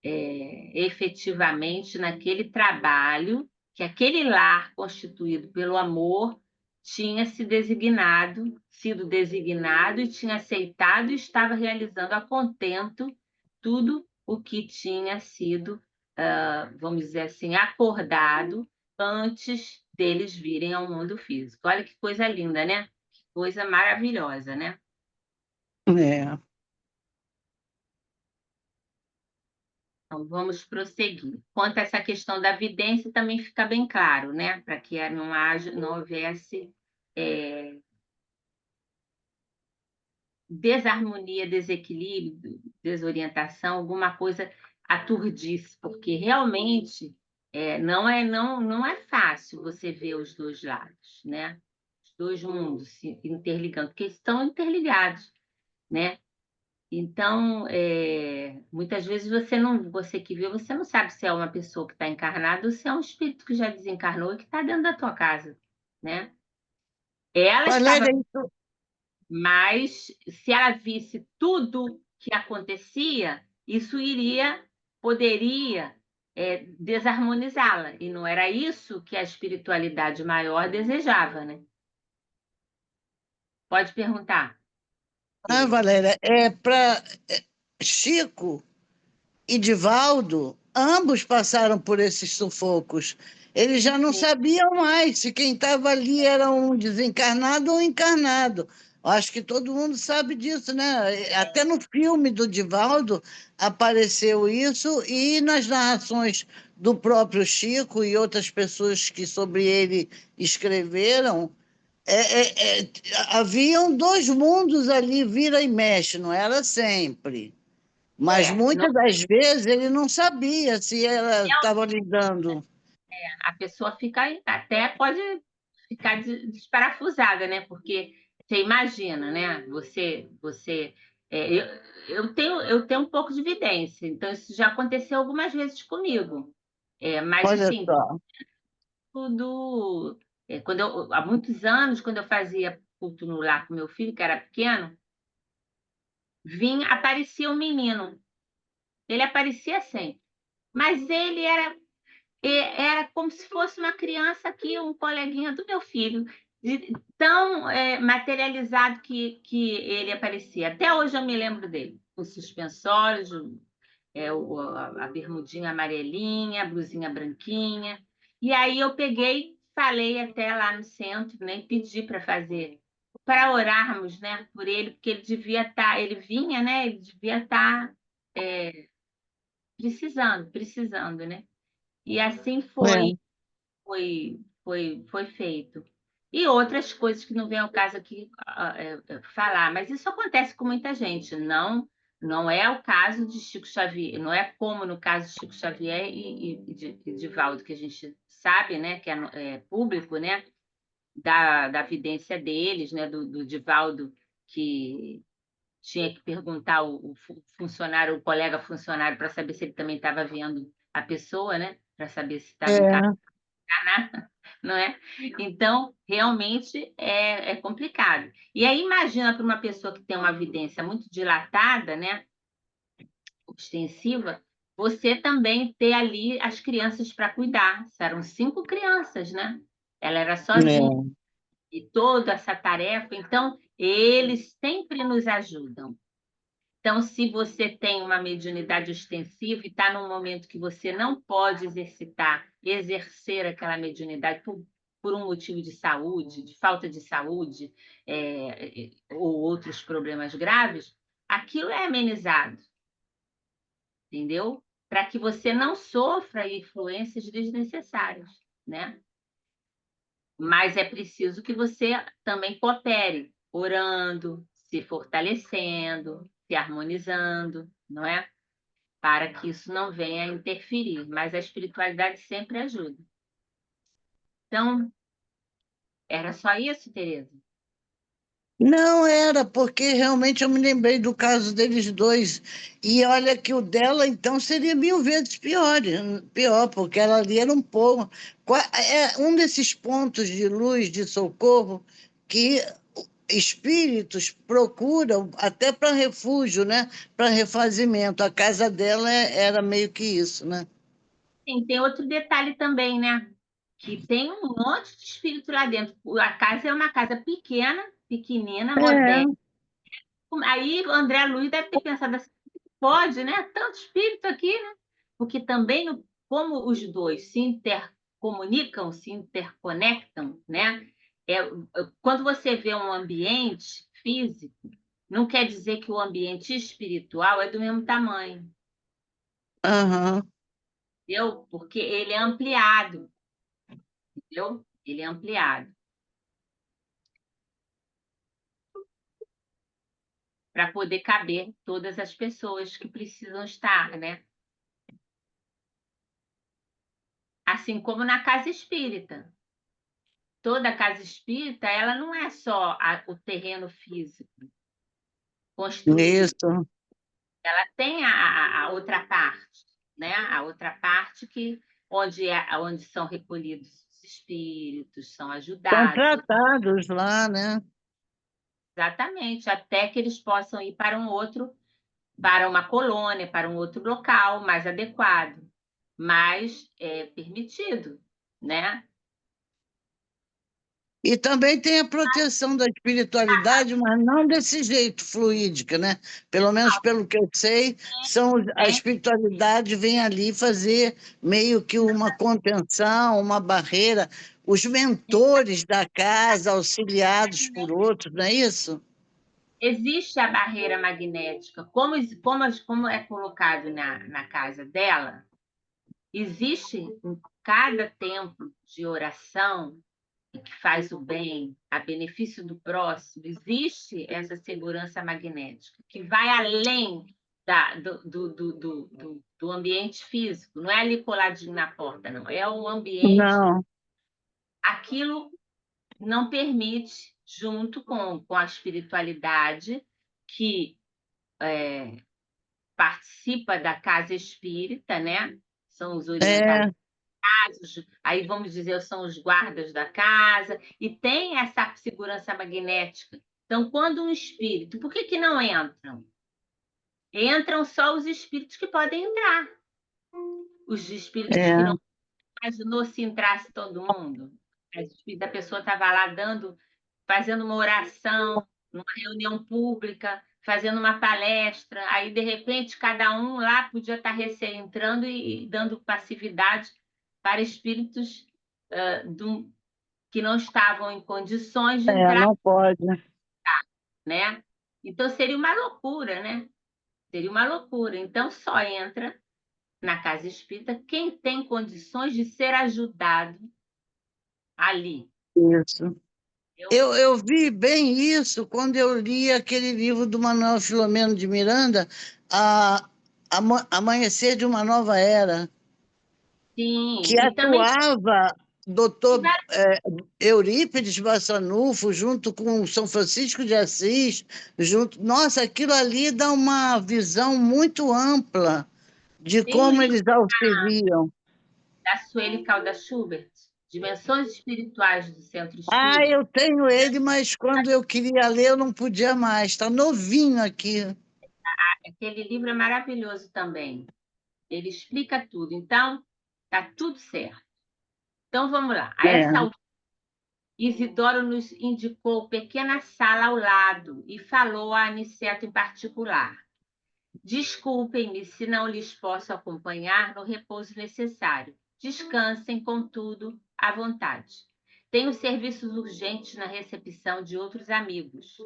efetivamente naquele trabalho, que aquele lar constituído pelo amor tinha sido designado e tinha aceitado e estava realizando a contento tudo o que tinha sido, vamos dizer assim, acordado antes deles virem ao mundo físico. Olha que coisa linda, né? Que coisa maravilhosa, né? É. Então, vamos prosseguir. Quanto a essa questão da vidência, também fica bem claro, né? Para que não houvesse desarmonia, desequilíbrio, desorientação, alguma coisa aturdisse, porque realmente não é fácil você ver os 2 lados, né? Os 2 mundos se interligando, porque estão interligados, né? Então, muitas vezes você que vê, você não sabe se é uma pessoa que está encarnada ou se é um espírito que já desencarnou e que está dentro da tua casa, né? Ela estava, Valéria, isso, mas se ela visse tudo que acontecia, isso poderia desarmonizá-la. E não era isso que a espiritualidade maior desejava, né? Pode perguntar, Ah, Tereza. Valéria, para Chico e Divaldo, ambos passaram por esses sufocos. Eles já não Sim, sabiam mais se quem estava ali era um desencarnado ou um encarnado. Eu acho que todo mundo sabe disso, né? Até no filme do Divaldo apareceu isso, e nas narrações do próprio Chico e outras pessoas que sobre ele escreveram, haviam dois mundos ali, vira e mexe, não era sempre. Mas não, muitas das vezes ele não sabia se ela estava lidando. a pessoa fica, até pode ficar desparafusada, né? Porque você imagina, né? Eu tenho um pouco de evidência, então isso já aconteceu algumas vezes comigo. Mas Olha assim, só. tudo. Há muitos anos, quando eu fazia culto no lar com meu filho, que era pequeno, aparecia um menino. Ele aparecia sempre. Mas ele era como se fosse uma criança aqui, um coleguinha do meu filho, tão materializado que ele aparecia. Até hoje eu me lembro dele, com suspensórios, a bermudinha amarelinha, a blusinha branquinha. E aí eu peguei, falei até lá no centro, né, e pedi para orarmos, né, por ele, porque ele devia estar, ele vinha, né, ele devia estar precisando, né? E assim É. foi feito. E outras coisas que não vem ao caso aqui falar, mas isso acontece com muita gente, não é o caso de Chico Xavier, não é como no caso de Chico Xavier e de Valdo, que a gente sabe, né, que é público, né, da vidência deles, né, do Divaldo, que tinha que perguntar o funcionário, o colega funcionário, para saber se ele também estava vendo a pessoa, né, para saber se estava encarnado, É. não é? Então, realmente é complicado. E aí, imagina para uma pessoa que tem uma vidência muito dilatada, né, extensiva, você também ter ali as crianças para cuidar. Eram 5 crianças, né? Ela era sozinha É. e toda essa tarefa. Então, eles sempre nos ajudam. Então, se você tem uma mediunidade ostensiva e está num momento que você não pode exercer aquela mediunidade por um motivo de saúde, de falta de saúde, ou outros problemas graves, aquilo é amenizado, entendeu? Para que você não sofra influências desnecessárias, né? Mas é preciso que você também coopere, orando, se fortalecendo, se harmonizando, não é? Para que isso não venha a interferir, mas a espiritualidade sempre ajuda. Então, era só isso, Tereza? Não era, porque realmente eu me lembrei do caso deles dois. E olha que o dela, então, seria 1000 vezes pior, pior, porque ela ali era um pouco. É um desses pontos de luz, de socorro, que espíritos procuram até para refúgio, né? Para refazimento. A casa dela era meio que isso, né? Sim, tem outro detalhe também, né? Que tem um monte de espírito lá dentro. A casa é uma casa pequena, pequenina, É. modesta. Aí o André Luiz deve ter pensado assim, pode, né? Tanto espírito aqui, né? Porque também, como os dois se intercomunicam, se interconectam, né? É, quando você vê um ambiente físico, não quer dizer que o ambiente espiritual é do mesmo tamanho, Aham. entendeu? Porque ele é ampliado, entendeu? Ele é ampliado para poder caber todas as pessoas que precisam estar, né? Assim como na casa espírita. Toda casa espírita, ela não é só o terreno físico construído, Isso. ela tem a outra parte, né? A outra parte onde são recolhidos os espíritos, são São ajudados, tratados lá, né? exatamente, até que eles possam ir para uma colônia, para um outro local mais adequado. mas é permitido, né? E também tem a proteção da espiritualidade, mas não desse jeito fluídica, né? Pelo menos pelo que eu sei, a Tem, espiritualidade vem ali fazer meio que uma contenção, uma barreira. Os mentores da casa, auxiliados por outros, não é isso? existe a barreira magnética, como é colocado na casa dela, existe em cada templo de oração que faz o bem, a benefício do próximo, existe essa segurança magnética, que vai além do ambiente físico, não é ali coladinho na porta, não, é o ambiente. Não. Aquilo não permite, junto com a espiritualidade, que participa da casa espírita, né? São os orientadores, É, aí vamos dizer, são os guardas da casa, e tem essa segurança magnética. Então, quando um espírito, por que não entram? Entram só os espíritos que podem entrar. Os espíritos que é. não imaginou se entrasse todo mundo. A pessoa estava lá fazendo uma oração, numa reunião pública, fazendo uma palestra, aí de repente cada um lá podia estar entrando e dando passividade para espíritos que não estavam em condições de É, entrar, não pode. né? Então seria uma loucura, né? Seria uma loucura. Então só entra na casa espírita quem tem condições de ser ajudado ali. Isso. Eu, Eu vi bem isso quando eu li aquele livro do Manuel Filomeno de Miranda, a, Amanhecer de uma Nova Era, sim, que e também atuava doutor Eurípides Bassanufo junto com São Francisco de Assis, junto. Nossa, aquilo ali dá uma visão muito ampla de tem o como livro eles auxiliam. da Sueli Caldas Schubert, Dimensões Espirituais do Centro Ah, Espírita. eu tenho ele, mas quando eu queria ler eu não podia mais. Está novinho aqui. Aquele livro é maravilhoso também. Ele explica tudo. Então, está tudo certo. Então, vamos lá. A essa É. altura, Isidoro nos indicou pequena sala ao lado e falou a Aniceto em particular. Desculpem-me se não lhes posso acompanhar no repouso necessário. Descansem, contudo, à vontade. Tenho serviços urgentes na recepção de outros amigos.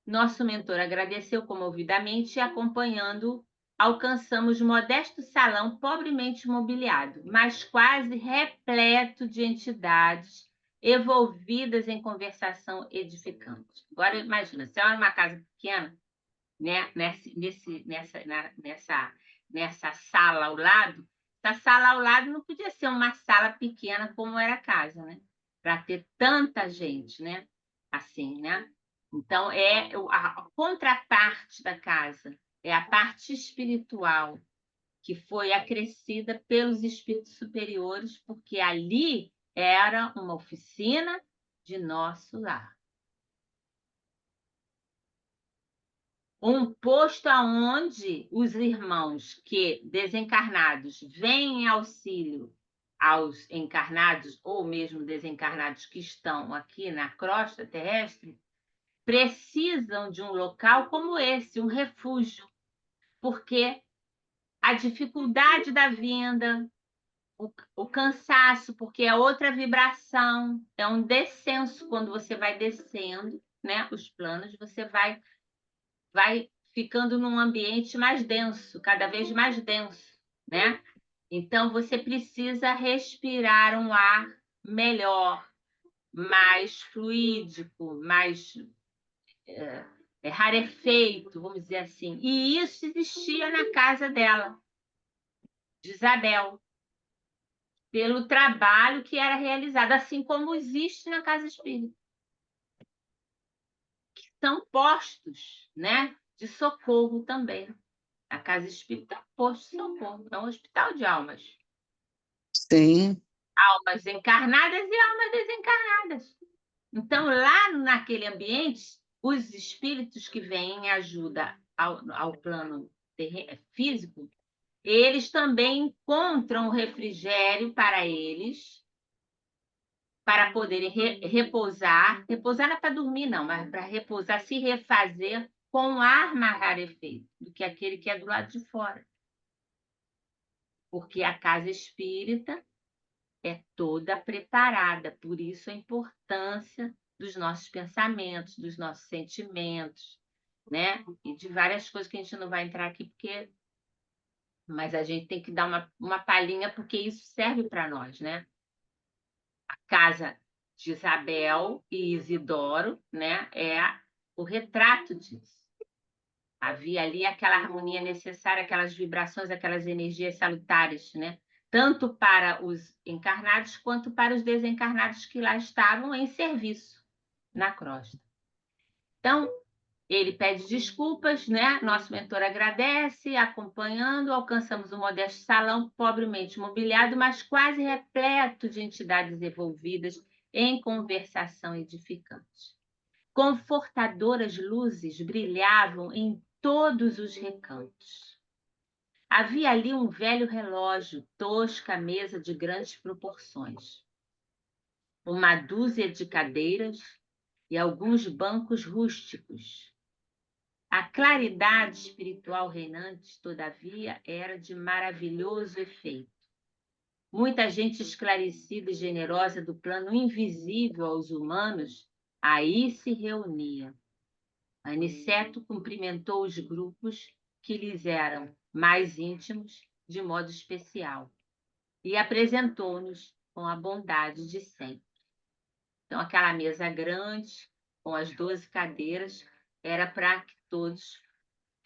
Nosso mentor agradeceu comovidamente e, acompanhando, alcançamos modesto salão pobremente mobiliado, mas quase repleto de entidades envolvidas em conversação edificante. Agora, imagina, se é uma casa pequena, né, nessa sala ao lado, essa sala ao lado não podia ser uma sala pequena como era a casa, né? Para ter tanta gente, né? Assim, né? Então, a contraparte da casa é a parte espiritual, que foi acrescida pelos espíritos superiores, porque ali era uma oficina de nosso lar. Um posto aonde os irmãos que desencarnados vêm em auxílio aos encarnados ou mesmo desencarnados que estão aqui na crosta terrestre, precisam de um local como esse, um refúgio, porque a dificuldade da vinda, o cansaço, porque é outra vibração, é um descenso quando você vai descendo, né, os planos, você vai ficando num ambiente mais denso, cada vez mais denso, né? Então você precisa respirar um ar melhor, mais fluídico, mais rarefeito, vamos dizer assim. E isso existia na casa dela, de Isabel, pelo trabalho que era realizado, assim como existe na casa espírita. São postos, né, de socorro também. A casa espírita é um posto de socorro, é um hospital de almas. Sim. Almas encarnadas e almas desencarnadas. Então, lá naquele ambiente, os espíritos que vêm em ajuda ao plano físico, eles também encontram refrigério para eles, para poderem repousar. Repousar não é para dormir, não, mas para repousar, se refazer com um ar mais rarefeito do que aquele que é do lado de fora. Porque a casa espírita é toda preparada, por isso a importância dos nossos pensamentos, dos nossos sentimentos, né? E de várias coisas que a gente não vai entrar aqui, mas a gente tem que dar uma palhinha, porque isso serve para nós, né? A casa de Isabel e Isidoro, né, é o retrato disso. Havia ali aquela harmonia necessária, aquelas vibrações, aquelas energias salutares, né? Tanto para os encarnados quanto para os desencarnados que lá estavam em serviço na crosta. Então, ele pede desculpas, né? Nosso mentor agradece, acompanhando, alcançamos um modesto salão pobremente mobiliado, mas quase repleto de entidades envolvidas em conversação edificante. Confortadoras luzes brilhavam em todos os recantos. Havia ali um velho relógio, tosca mesa de grandes proporções, uma dúzia de cadeiras e alguns bancos rústicos. A claridade espiritual reinante, todavia, era de maravilhoso efeito. Muita gente esclarecida e generosa do plano invisível aos humanos aí se reunia. Aniceto cumprimentou os grupos que lhes eram mais íntimos de modo especial e apresentou-nos com a bondade de sempre. Então, aquela mesa grande, com as 12 cadeiras, era para que todos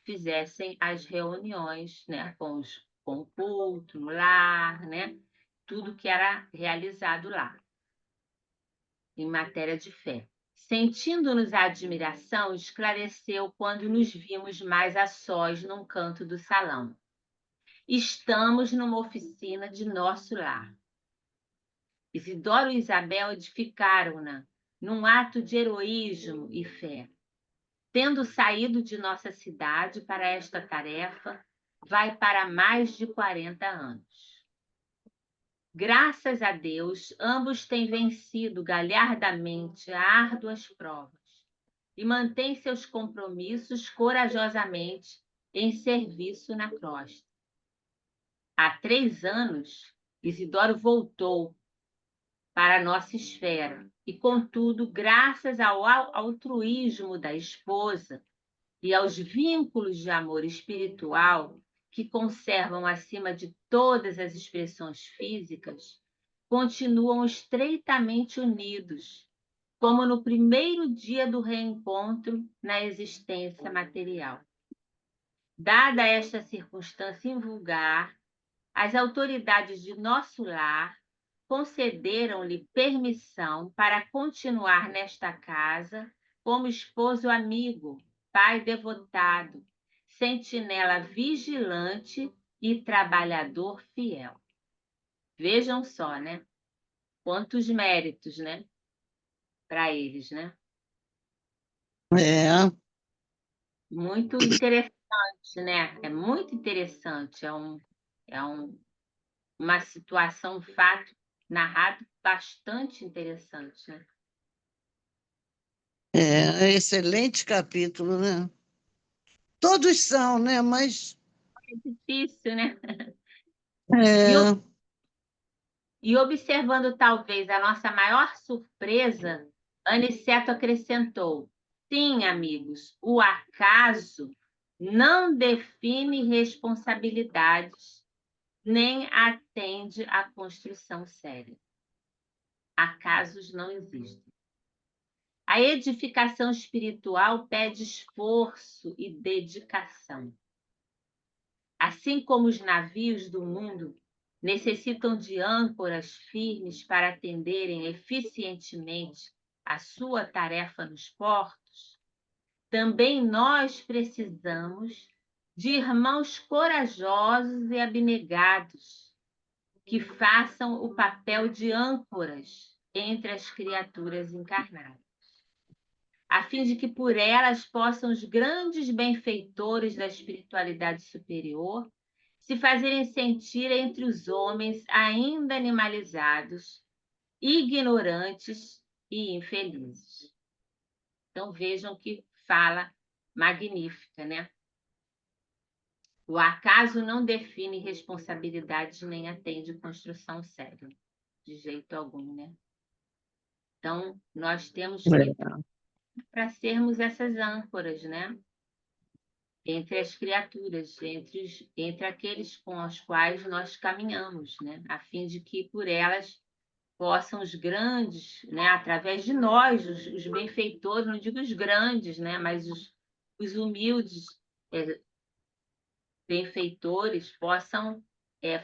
fizessem as reuniões, né, com o culto, no lar, né, tudo que era realizado lá, em matéria de fé. Sentindo-nos a admiração, esclareceu quando nos vimos mais a sós num canto do salão. Estamos numa oficina de nosso lar. Isidoro e Isabel edificaram-na num ato de heroísmo e fé. Tendo saído de nossa cidade para esta tarefa, vai para mais de 40 anos. Graças a Deus, ambos têm vencido galhardamente árduas provas e mantêm seus compromissos corajosamente em serviço na crosta. Há 3 anos, Isidoro voltou para a nossa esfera e, contudo, graças ao altruísmo da esposa e aos vínculos de amor espiritual que conservam acima de todas as expressões físicas, continuam estreitamente unidos, como no primeiro dia do reencontro na existência material. Dada esta circunstância invulgar, as autoridades de nosso lar concederam-lhe permissão para continuar nesta casa como esposo amigo, pai devotado, sentinela vigilante e trabalhador fiel. Vejam só, né? Quantos méritos, né? Para eles, né? É, Muito interessante, né? É muito interessante. Uma situação, um fato narrado bastante interessante, né? excelente capítulo, né? Todos são, né? Mas É difícil, né? E, é, e observando talvez a nossa maior surpresa, Aniceto acrescentou: sim, amigos, o acaso não define responsabilidades, nem atende à construção séria. Acasos não existem. A edificação espiritual pede esforço e dedicação. Assim como os navios do mundo necessitam de âncoras firmes para atenderem eficientemente a sua tarefa nos portos, também nós precisamos de irmãos corajosos e abnegados que façam o papel de âncoras entre as criaturas encarnadas, a fim de que por elas possam os grandes benfeitores da espiritualidade superior se fazerem sentir entre os homens ainda animalizados, ignorantes e infelizes. Então vejam que fala magnífica, né? O acaso não define responsabilidades nem atende construção séria, de jeito algum, né? Então, nós temos que, para sermos essas âncoras, né? Entre as criaturas, entre aqueles com os quais nós caminhamos, né? A fim de que por elas possam os grandes, né? Através de nós, os benfeitores, não digo os grandes, né? Mas os humildes, benfeitores possam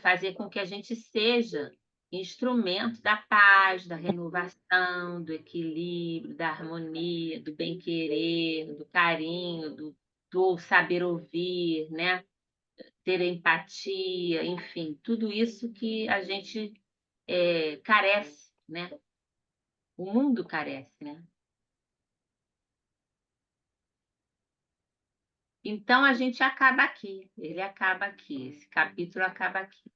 fazer com que a gente seja instrumento da paz, da renovação, do equilíbrio, da harmonia, do bem-querer, do carinho, do saber ouvir, né? Ter empatia, enfim, tudo isso que a gente carece, né? O mundo carece, né? Então a gente acaba aqui, ele acaba aqui, esse capítulo acaba aqui.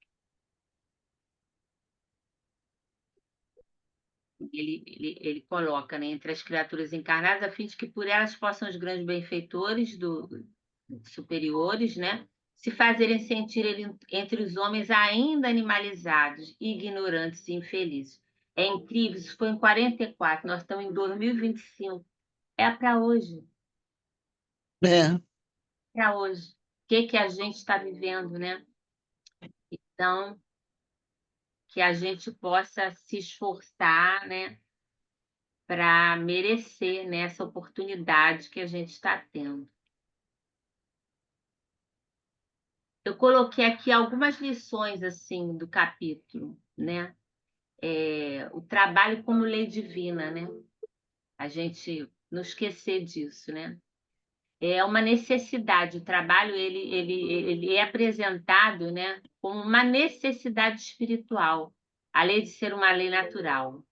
Ele coloca, né, entre as criaturas encarnadas, a fim de que por elas possam os grandes benfeitores superiores, né, se fazerem sentir entre os homens ainda animalizados, ignorantes e infelizes. É incrível, isso foi em 44, nós estamos em 2025. É para hoje, É, para hoje. O que a gente está vivendo, né? Então, que a gente possa se esforçar, né, para merecer, né, essa oportunidade que a gente está tendo. Eu coloquei aqui algumas lições assim do capítulo, né? O trabalho como lei divina, né? A gente não esquecer disso, né? É uma necessidade. O trabalho ele é apresentado, né, como uma necessidade espiritual, além de ser uma lei natural.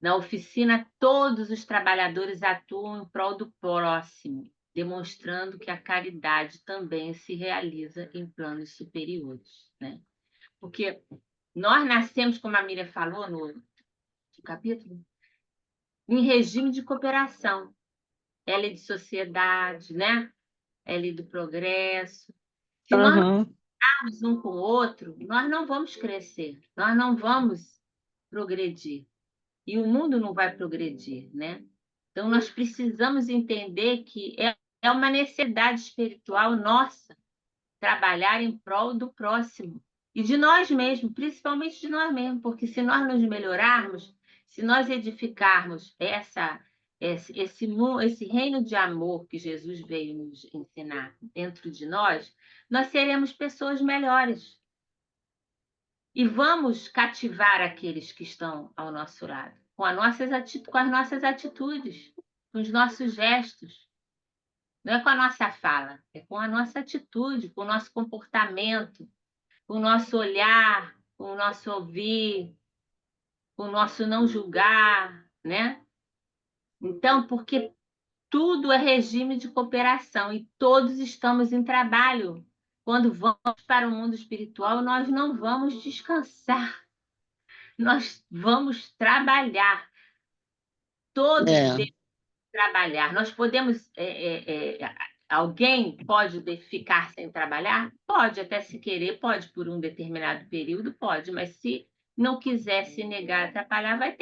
Na oficina, todos os trabalhadores atuam em prol do próximo, demonstrando que a caridade também se realiza em planos superiores, né? Porque nós nascemos, como a Miriam falou no capítulo, em regime de cooperação. É lei de sociedade, né? É lei do progresso. Se nós não aham, estarmos um com o outro, nós não vamos crescer, nós não vamos progredir. E o mundo não vai progredir, né? Então, nós precisamos entender que é uma necessidade espiritual nossa trabalhar em prol do próximo e de nós mesmos, principalmente de nós mesmos, porque se nós nos melhorarmos, se nós edificarmos esse reino de amor que Jesus veio nos ensinar dentro de nós, nós seremos pessoas melhores. E vamos cativar aqueles que estão ao nosso lado, com as nossas atitudes, com os nossos gestos. Não é com a nossa fala, é com a nossa atitude, com o nosso comportamento, com o nosso olhar, com o nosso ouvir, com o nosso não julgar, né? Então, porque tudo é regime de cooperação e todos estamos em trabalho. Quando vamos para o mundo espiritual, nós não vamos descansar. Nós vamos trabalhar, todos é, devem trabalhar. Nós podemos, alguém pode ficar sem trabalhar? Pode, até se querer, pode, por um determinado período, pode, mas se não quiser se negar a trabalhar, vai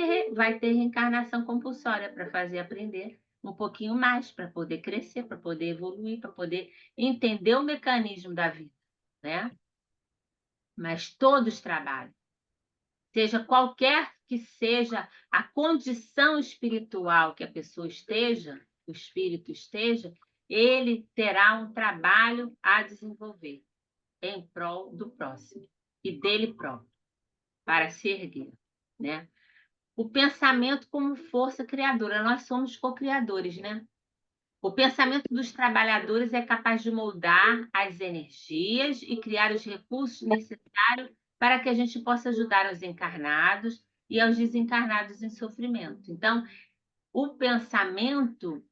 ter reencarnação compulsória para fazer aprender um pouquinho mais, para poder crescer, para poder evoluir, para poder entender o mecanismo da vida, né? Mas todos trabalham. Seja qualquer que seja a condição espiritual que a pessoa esteja, o espírito esteja, ele terá um trabalho a desenvolver em prol do próximo e dele próprio, para se erguer, né? O pensamento como força criadora, nós somos co-criadores, né? O pensamento dos trabalhadores é capaz de moldar as energias e criar os recursos necessários para que a gente possa ajudar os encarnados e aos desencarnados em sofrimento. Então, o pensamento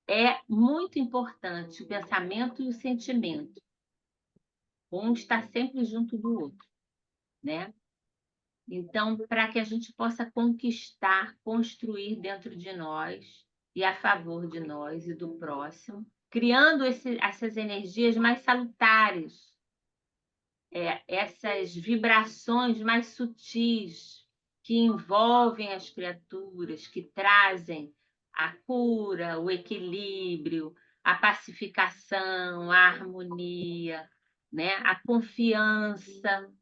é muito importante, o pensamento e o sentimento. Um está sempre junto do outro, né? Então, para que a gente possa conquistar, construir dentro de nós e a favor de nós e do próximo, criando essas energias mais salutares, essas vibrações mais sutis que envolvem as criaturas, que trazem a cura, o equilíbrio, a pacificação, a harmonia, né? A confiança.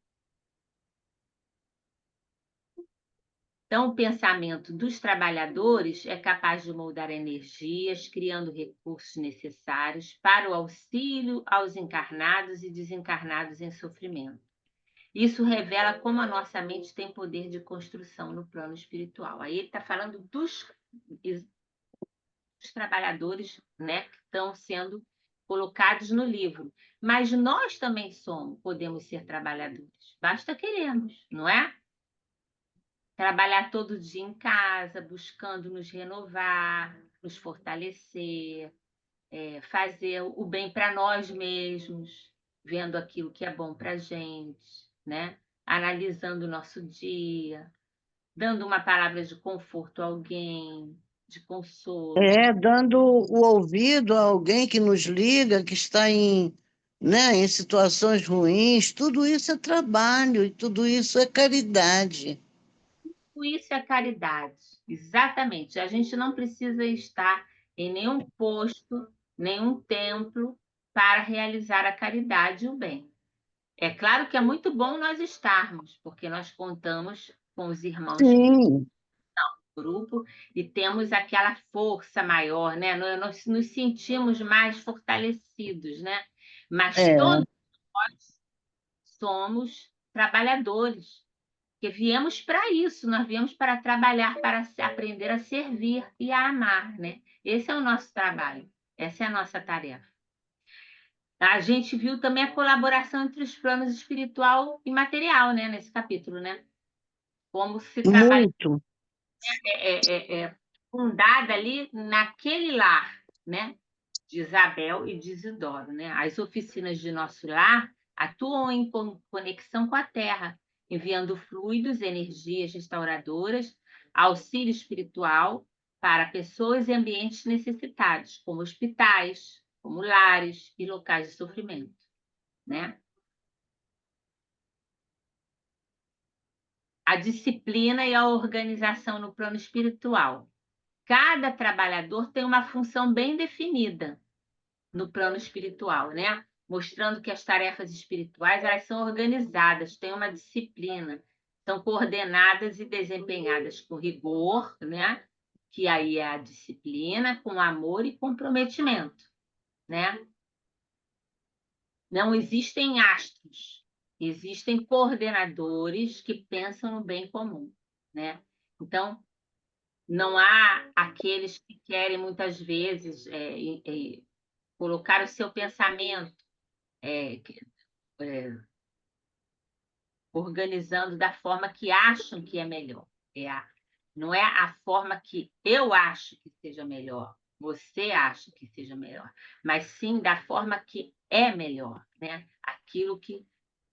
Então, o pensamento dos trabalhadores é capaz de moldar energias, criando recursos necessários para o auxílio aos encarnados e desencarnados em sofrimento. Isso revela como a nossa mente tem poder de construção no plano espiritual. Aí ele está falando dos trabalhadores, né, que estão sendo colocados no livro. Mas nós também podemos ser trabalhadores. Basta queremos, não é? Trabalhar todo dia em casa, buscando nos renovar, nos fortalecer, fazer o bem para nós mesmos, vendo aquilo que é bom para a gente, né? Analisando o nosso dia, dando uma palavra de conforto a alguém, de consolo. Dando o ouvido a alguém que nos liga, que está né, em situações ruins, tudo isso é trabalho e tudo isso é caridade. Isso é caridade, exatamente. A gente não precisa estar em nenhum posto, nenhum templo para realizar a caridade e o bem. É claro que é muito bom nós estarmos, porque nós contamos com os irmãos Sim, do grupo e temos aquela força maior, né? Nós nos sentimos mais fortalecidos, né? Mas é, todos nós somos trabalhadores, porque viemos para isso, nós viemos para trabalhar, para aprender a servir e a amar, né? Esse é o nosso trabalho, essa é a nossa tarefa. A gente viu também a colaboração entre os planos espiritual e material, né, nesse capítulo, né? Como se trabalha muito. fundada ali naquele lar, né? De Isabel e de Isidoro, né? As oficinas de nosso lar atuam em conexão com a Terra, enviando fluidos, energias restauradoras, auxílio espiritual para pessoas e ambientes necessitados, como hospitais, como lares e locais de sofrimento, né? A disciplina e a organização no plano espiritual. Cada trabalhador tem uma função bem definida no plano espiritual, né? Mostrando que as tarefas espirituais elas são organizadas, têm uma disciplina, são coordenadas e desempenhadas com rigor, né? Que aí é a disciplina, com amor e comprometimento, né? Não existem astros, existem coordenadores que pensam no bem comum, né? Então, não há aqueles que querem muitas vezes colocar o seu pensamento é, organizando da forma que acham que é melhor. Não é a forma que eu acho que seja melhor, você acha que seja melhor, mas sim da forma que é melhor, né? Aquilo que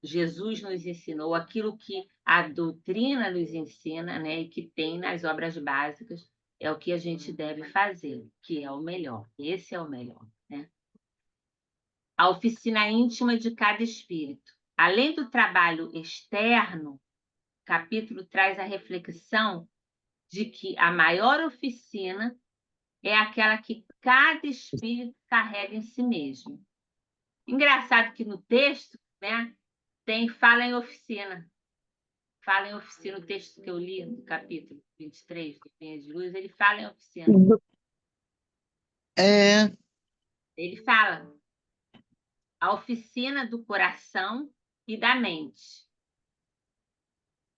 Jesus nos ensinou, aquilo que a doutrina nos ensina, né? E que tem nas obras básicas, é o que a gente deve fazer, que é o melhor. Esse é o melhor, né? A oficina íntima de cada espírito. Além do trabalho externo, o capítulo traz a reflexão de que a maior oficina é aquela que cada espírito carrega em si mesmo. Engraçado que no texto, né, fala em oficina. Fala em oficina, o texto que eu li, no capítulo 23 do Penha de Luz, ele fala em oficina. É, Ele fala a oficina do coração e da mente,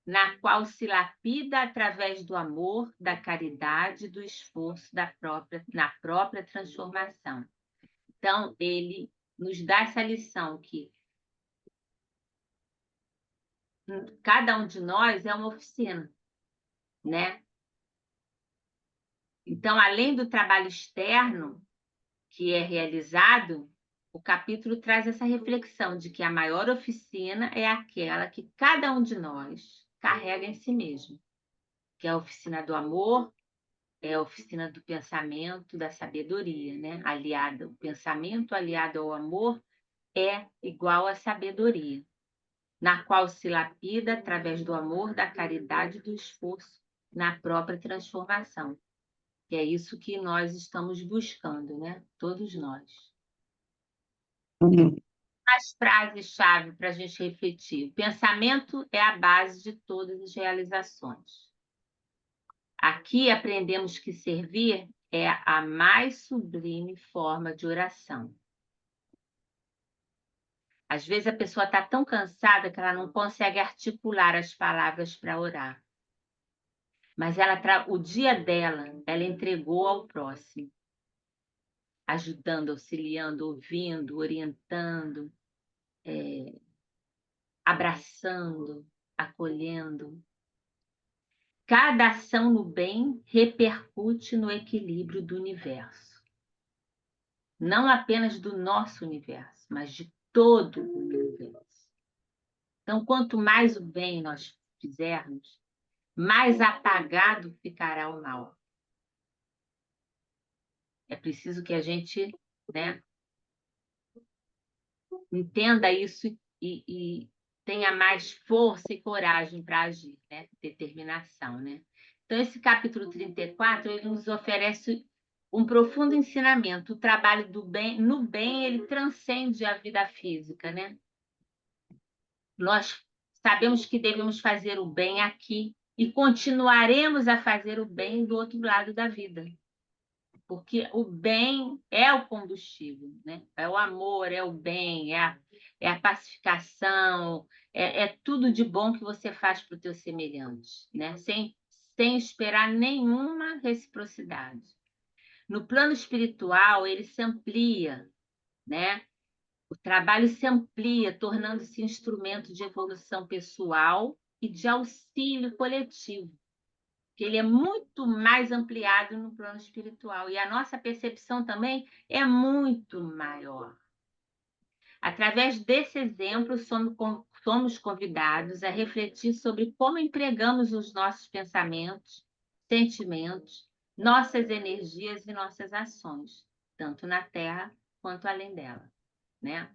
na qual se lapida através do amor, da caridade, do esforço na própria transformação. Então, ele nos dá essa lição que cada um de nós é uma oficina, né? Então, além do trabalho externo que é realizado, o capítulo traz essa reflexão de que a maior oficina é aquela que cada um de nós carrega em si mesmo, que é a oficina do amor, é a oficina do pensamento, da sabedoria, né? Aliada, o pensamento aliado ao amor é igual à sabedoria, na qual se lapida através do amor, da caridade e do esforço na própria transformação. Que é isso que nós estamos buscando, né? Todos nós. Uhum. As frases-chave para a gente refletir. O pensamento é a base de todas as realizações. Aqui aprendemos que servir é a mais sublime forma de oração. Às vezes a pessoa está tão cansada que ela não consegue articular as palavras para orar. Mas o dia dela, ela entregou ao próximo, ajudando, auxiliando, ouvindo, orientando, abraçando, acolhendo. Cada ação no bem repercute no equilíbrio do universo. Não apenas do nosso universo, mas de todo o universo. Então, quanto mais o bem nós fizermos, mais apagado ficará o mal. É preciso que a gente, né, entenda isso e tenha mais força e coragem para agir, né? Determinação, né? Então, esse capítulo 34, ele nos oferece um profundo ensinamento. O trabalho do bem, no bem, ele transcende a vida física, né? Nós sabemos que devemos fazer o bem aqui e continuaremos a fazer o bem do outro lado da vida. Porque o bem é o combustível, né? É o amor, é o bem, é a pacificação, é tudo de bom que você faz para o teu semelhante, né? Sem esperar nenhuma reciprocidade. No plano espiritual, ele se amplia, né? O trabalho se amplia, tornando-se instrumento de evolução pessoal e de auxílio coletivo, que ele é muito mais ampliado no plano espiritual e a nossa percepção também é muito maior. Através desse exemplo, somos convidados a refletir sobre como empregamos os nossos pensamentos, sentimentos, nossas energias e nossas ações, tanto na Terra quanto além dela, né?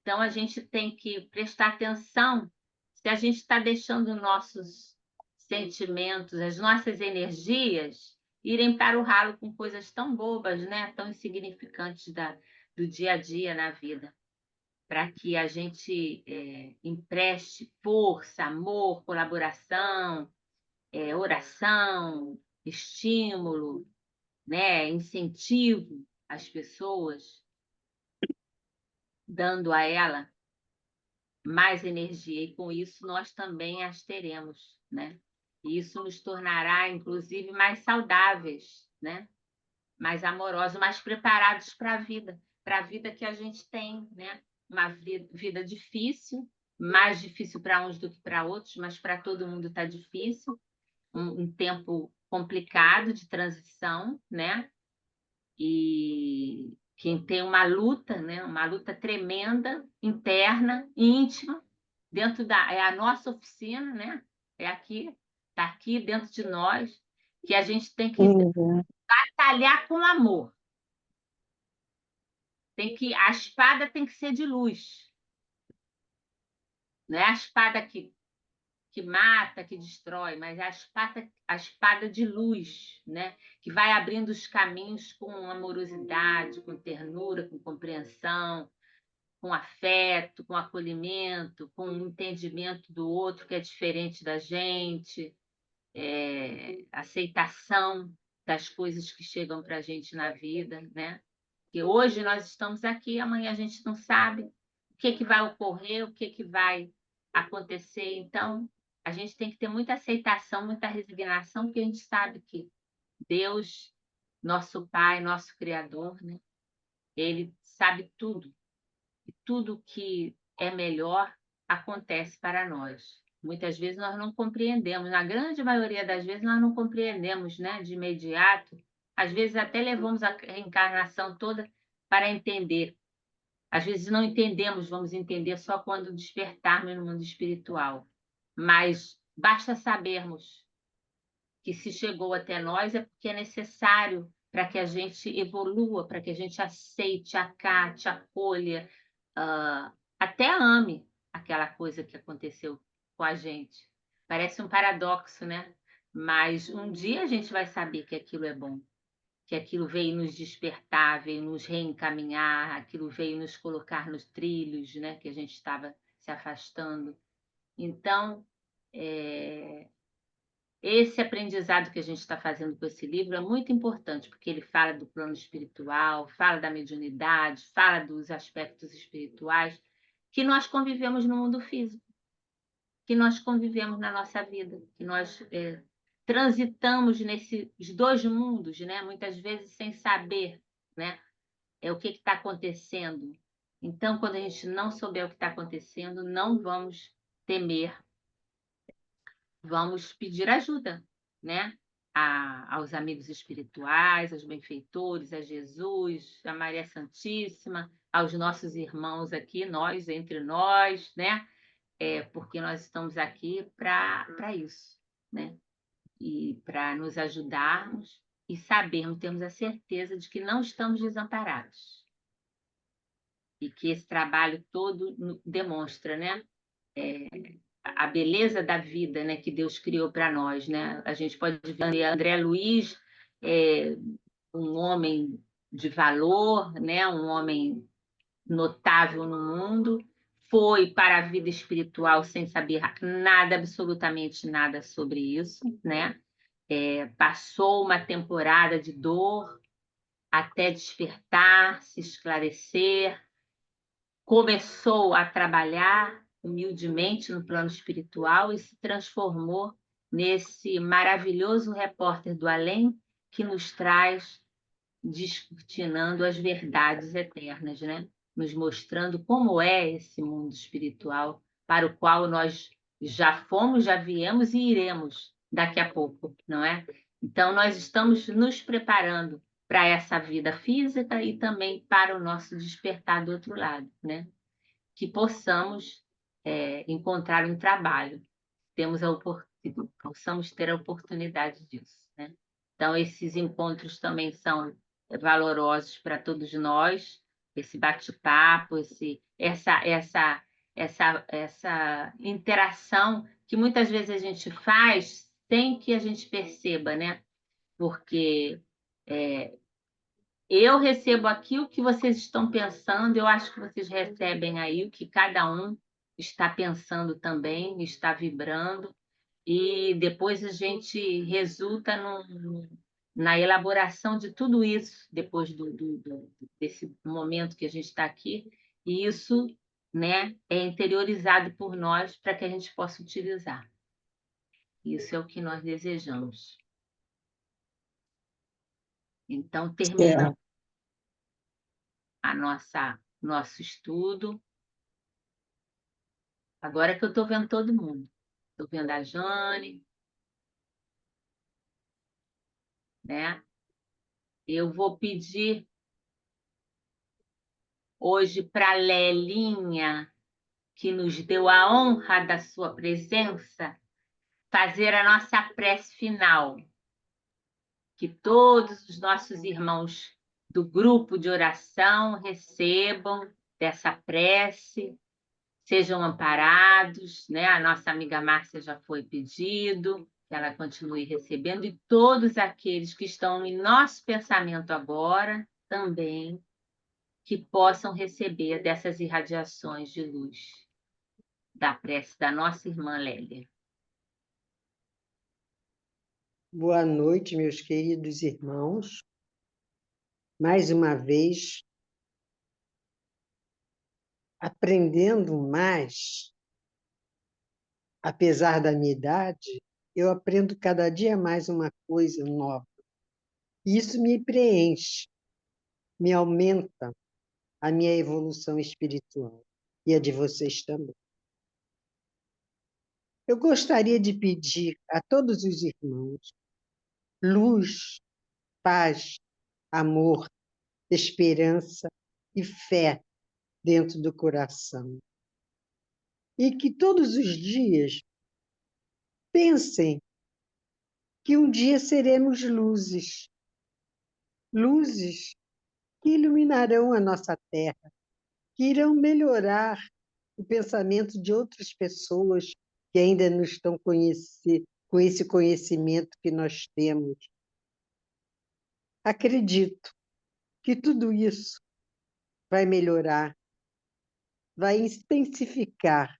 Então, a gente tem que prestar atenção se a gente está deixando nossos sentimentos, as nossas energias irem para o ralo com coisas tão bobas, né? Tão insignificantes do dia a dia na vida, para que a gente empreste força, amor, colaboração, oração, estímulo, né? Incentivo às pessoas, dando a ela mais energia, e com isso nós também as teremos, né? E isso nos tornará, inclusive, mais saudáveis, né? Mais amorosos, mais preparados para a vida que a gente tem, né? Uma vida difícil, mais difícil para uns do que para outros, mas para todo mundo está difícil, um tempo complicado de transição, né? E quem tem uma luta, né? Uma luta tremenda, interna, íntima, é a nossa oficina, né? É aqui, está aqui dentro de nós, que a gente tem que Uhum. batalhar com amor. A espada tem que ser de luz. Não é a espada que mata, que destrói, mas é a espada de luz, né? Que vai abrindo os caminhos com amorosidade, com ternura, com compreensão, com afeto, com acolhimento, com entendimento do outro que é diferente da gente, aceitação das coisas que chegam para a gente na vida, né? Que hoje nós estamos aqui, amanhã a gente não sabe o que vai ocorrer, o que vai acontecer. Então, a gente tem que ter muita aceitação, muita resignação, porque a gente sabe que Deus, nosso Pai, nosso Criador, né? Ele sabe tudo. E tudo que é melhor acontece para nós. Muitas vezes nós não compreendemos, na grande maioria das vezes nós não compreendemos, né, de imediato. Às vezes até levamos a reencarnação toda para entender Às vezes não entendemos, vamos entender só quando despertarmos no mundo espiritual. Mas basta sabermos que se chegou até nós é porque é necessário para que a gente evolua, para que a gente aceite, acate, acolha, até ame aquela coisa que aconteceu com a gente. Parece um paradoxo, né? Mas um dia a gente vai saber que aquilo é bom, que aquilo veio nos despertar, veio nos reencaminhar, aquilo veio nos colocar nos trilhos, né? Que a gente estava se afastando. Então, esse aprendizado que a gente está fazendo com esse livro é muito importante, porque ele fala do plano espiritual, fala da mediunidade, fala dos aspectos espirituais que nós convivemos no mundo físico, que nós convivemos na nossa vida, que nós transitamos nesses dois mundos, né? Muitas vezes sem saber, né? O que está acontecendo. Então, quando a gente não souber o que está acontecendo, não vamos temer, vamos pedir ajuda, né? Aos amigos espirituais, aos benfeitores, a Jesus, a Maria Santíssima, aos nossos irmãos aqui, nós, entre nós, né? Porque nós estamos aqui para isso, né? E para nos ajudarmos e sabermos, temos a certeza de que não estamos desamparados. E que esse trabalho todo demonstra, né? A beleza da vida, né, que Deus criou para nós, né? A gente pode ver André Luiz, um homem de valor, né? Um homem notável no mundo, foi para a vida espiritual sem saber nada, absolutamente nada sobre isso, né? Passou uma temporada de dor até despertar, se esclarecer, começou a trabalhar humildemente no plano espiritual e se transformou nesse maravilhoso repórter do além que nos traz descortinando as verdades eternas, né? Nos mostrando como é esse mundo espiritual para o qual nós já fomos, já viemos e iremos daqui a pouco, não é? Então, nós estamos nos preparando para essa vida física e também para o nosso despertar do outro lado, né? Que possamos encontrar um trabalho, possamos ter a oportunidade disso, né? Então, esses encontros também são valorosos para todos nós, esse bate-papo, essa interação que muitas vezes a gente faz sem que a gente perceba, né? Porque eu recebo aqui o que vocês estão pensando, eu acho que vocês recebem aí o que cada um está pensando também, está vibrando, e depois a gente resulta na elaboração de tudo isso, depois desse momento que a gente está aqui, e isso, né, é interiorizado por nós para que a gente possa utilizar. Isso é o que nós desejamos. Então, terminamos nosso estudo. Agora que eu estou vendo todo mundo. Estou vendo a Jane, né? Eu vou pedir hoje para a Lelinha, que nos deu a honra da sua presença, fazer a nossa prece final. Que todos os nossos irmãos do grupo de oração recebam dessa prece, sejam amparados, né? A nossa amiga Márcia já foi pedido, que ela continue recebendo, e todos aqueles que estão em nosso pensamento agora também, que possam receber dessas irradiações de luz da prece da nossa irmã Lélia. Boa noite, meus queridos irmãos. Mais uma vez, aprendendo mais, apesar da minha idade, eu aprendo cada dia mais uma coisa nova. E isso me preenche, me aumenta a minha evolução espiritual e a de vocês também. Eu gostaria de pedir a todos os irmãos luz, paz, amor, esperança e fé dentro do coração. E que todos os dias pensem que um dia seremos luzes, luzes que iluminarão a nossa terra, que irão melhorar o pensamento de outras pessoas que ainda não estão com esse conhecimento que nós temos. Acredito que tudo isso vai melhorar, vai intensificar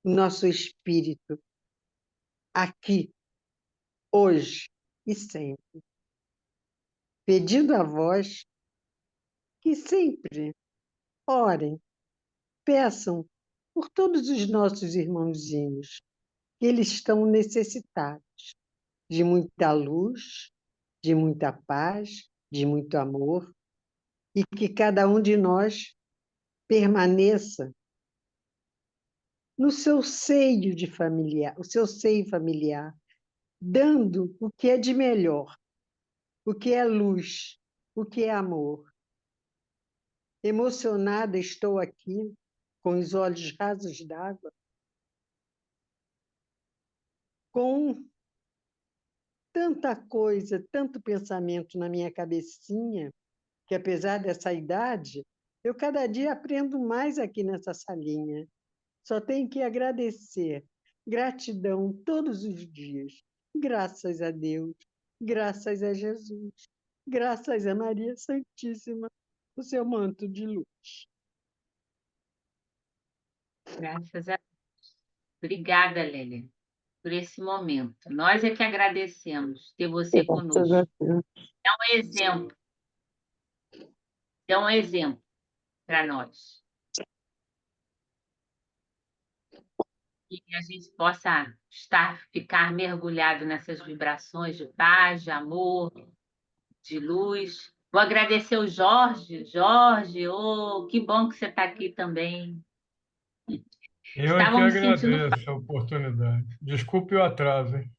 o nosso espírito aqui, hoje e sempre. Pedindo a vós que sempre orem, peçam por todos os nossos irmãozinhos, que eles estão necessitados de muita luz, de muita paz, de muito amor, e que cada um de nós permaneça no seu seio de familiar, o seu seio familiar, dando o que é de melhor, o que é luz, o que é amor. Emocionada estou aqui, com os olhos rasos d'água, com tanta coisa, tanto pensamento na minha cabecinha, que apesar dessa idade, eu cada dia aprendo mais aqui nessa salinha. Só tenho que agradecer. Gratidão todos os dias. Graças a Deus, graças a Jesus, graças a Maria Santíssima, o seu manto de luz. Graças a Deus. Obrigada, Lélia, por esse momento. Nós é que agradecemos ter você Graças a conosco. Deus. Um exemplo, é um exemplo para nós. Que a gente possa ficar mergulhado nessas vibrações de paz, de amor, de luz. Vou agradecer o Jorge. Jorge, oh, que bom que você está aqui também. Eu é que Estávamos sentindo agradeço a oportunidade. Desculpe o atraso, hein?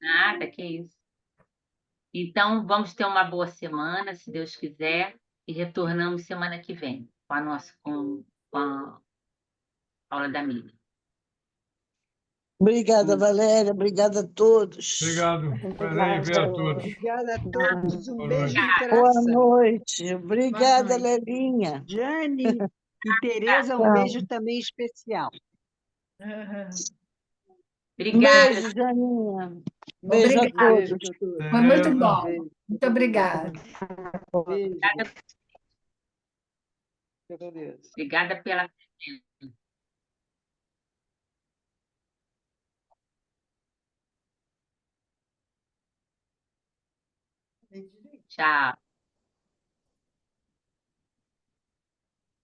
nada, que isso. Então, vamos ter uma boa semana, se Deus quiser, e retornamos semana que vem com a aula da Miriam. Obrigada, Valéria. Obrigada a todos. Obrigado. Prazer em ver a todos. Obrigada a todos. Um Boa beijo noite. no Boa coração. noite. Obrigada, noite. Lelinha. Jane e Tereza, um Tchau. beijo também especial. Obrigada. Beijo, Janinha. Beijo a Obrigada. Beijo, todos. doutora. Foi muito Tereza. bom. Beijo. Muito obrigada. Beijo. Fica com Deus. Obrigada pela Tchau.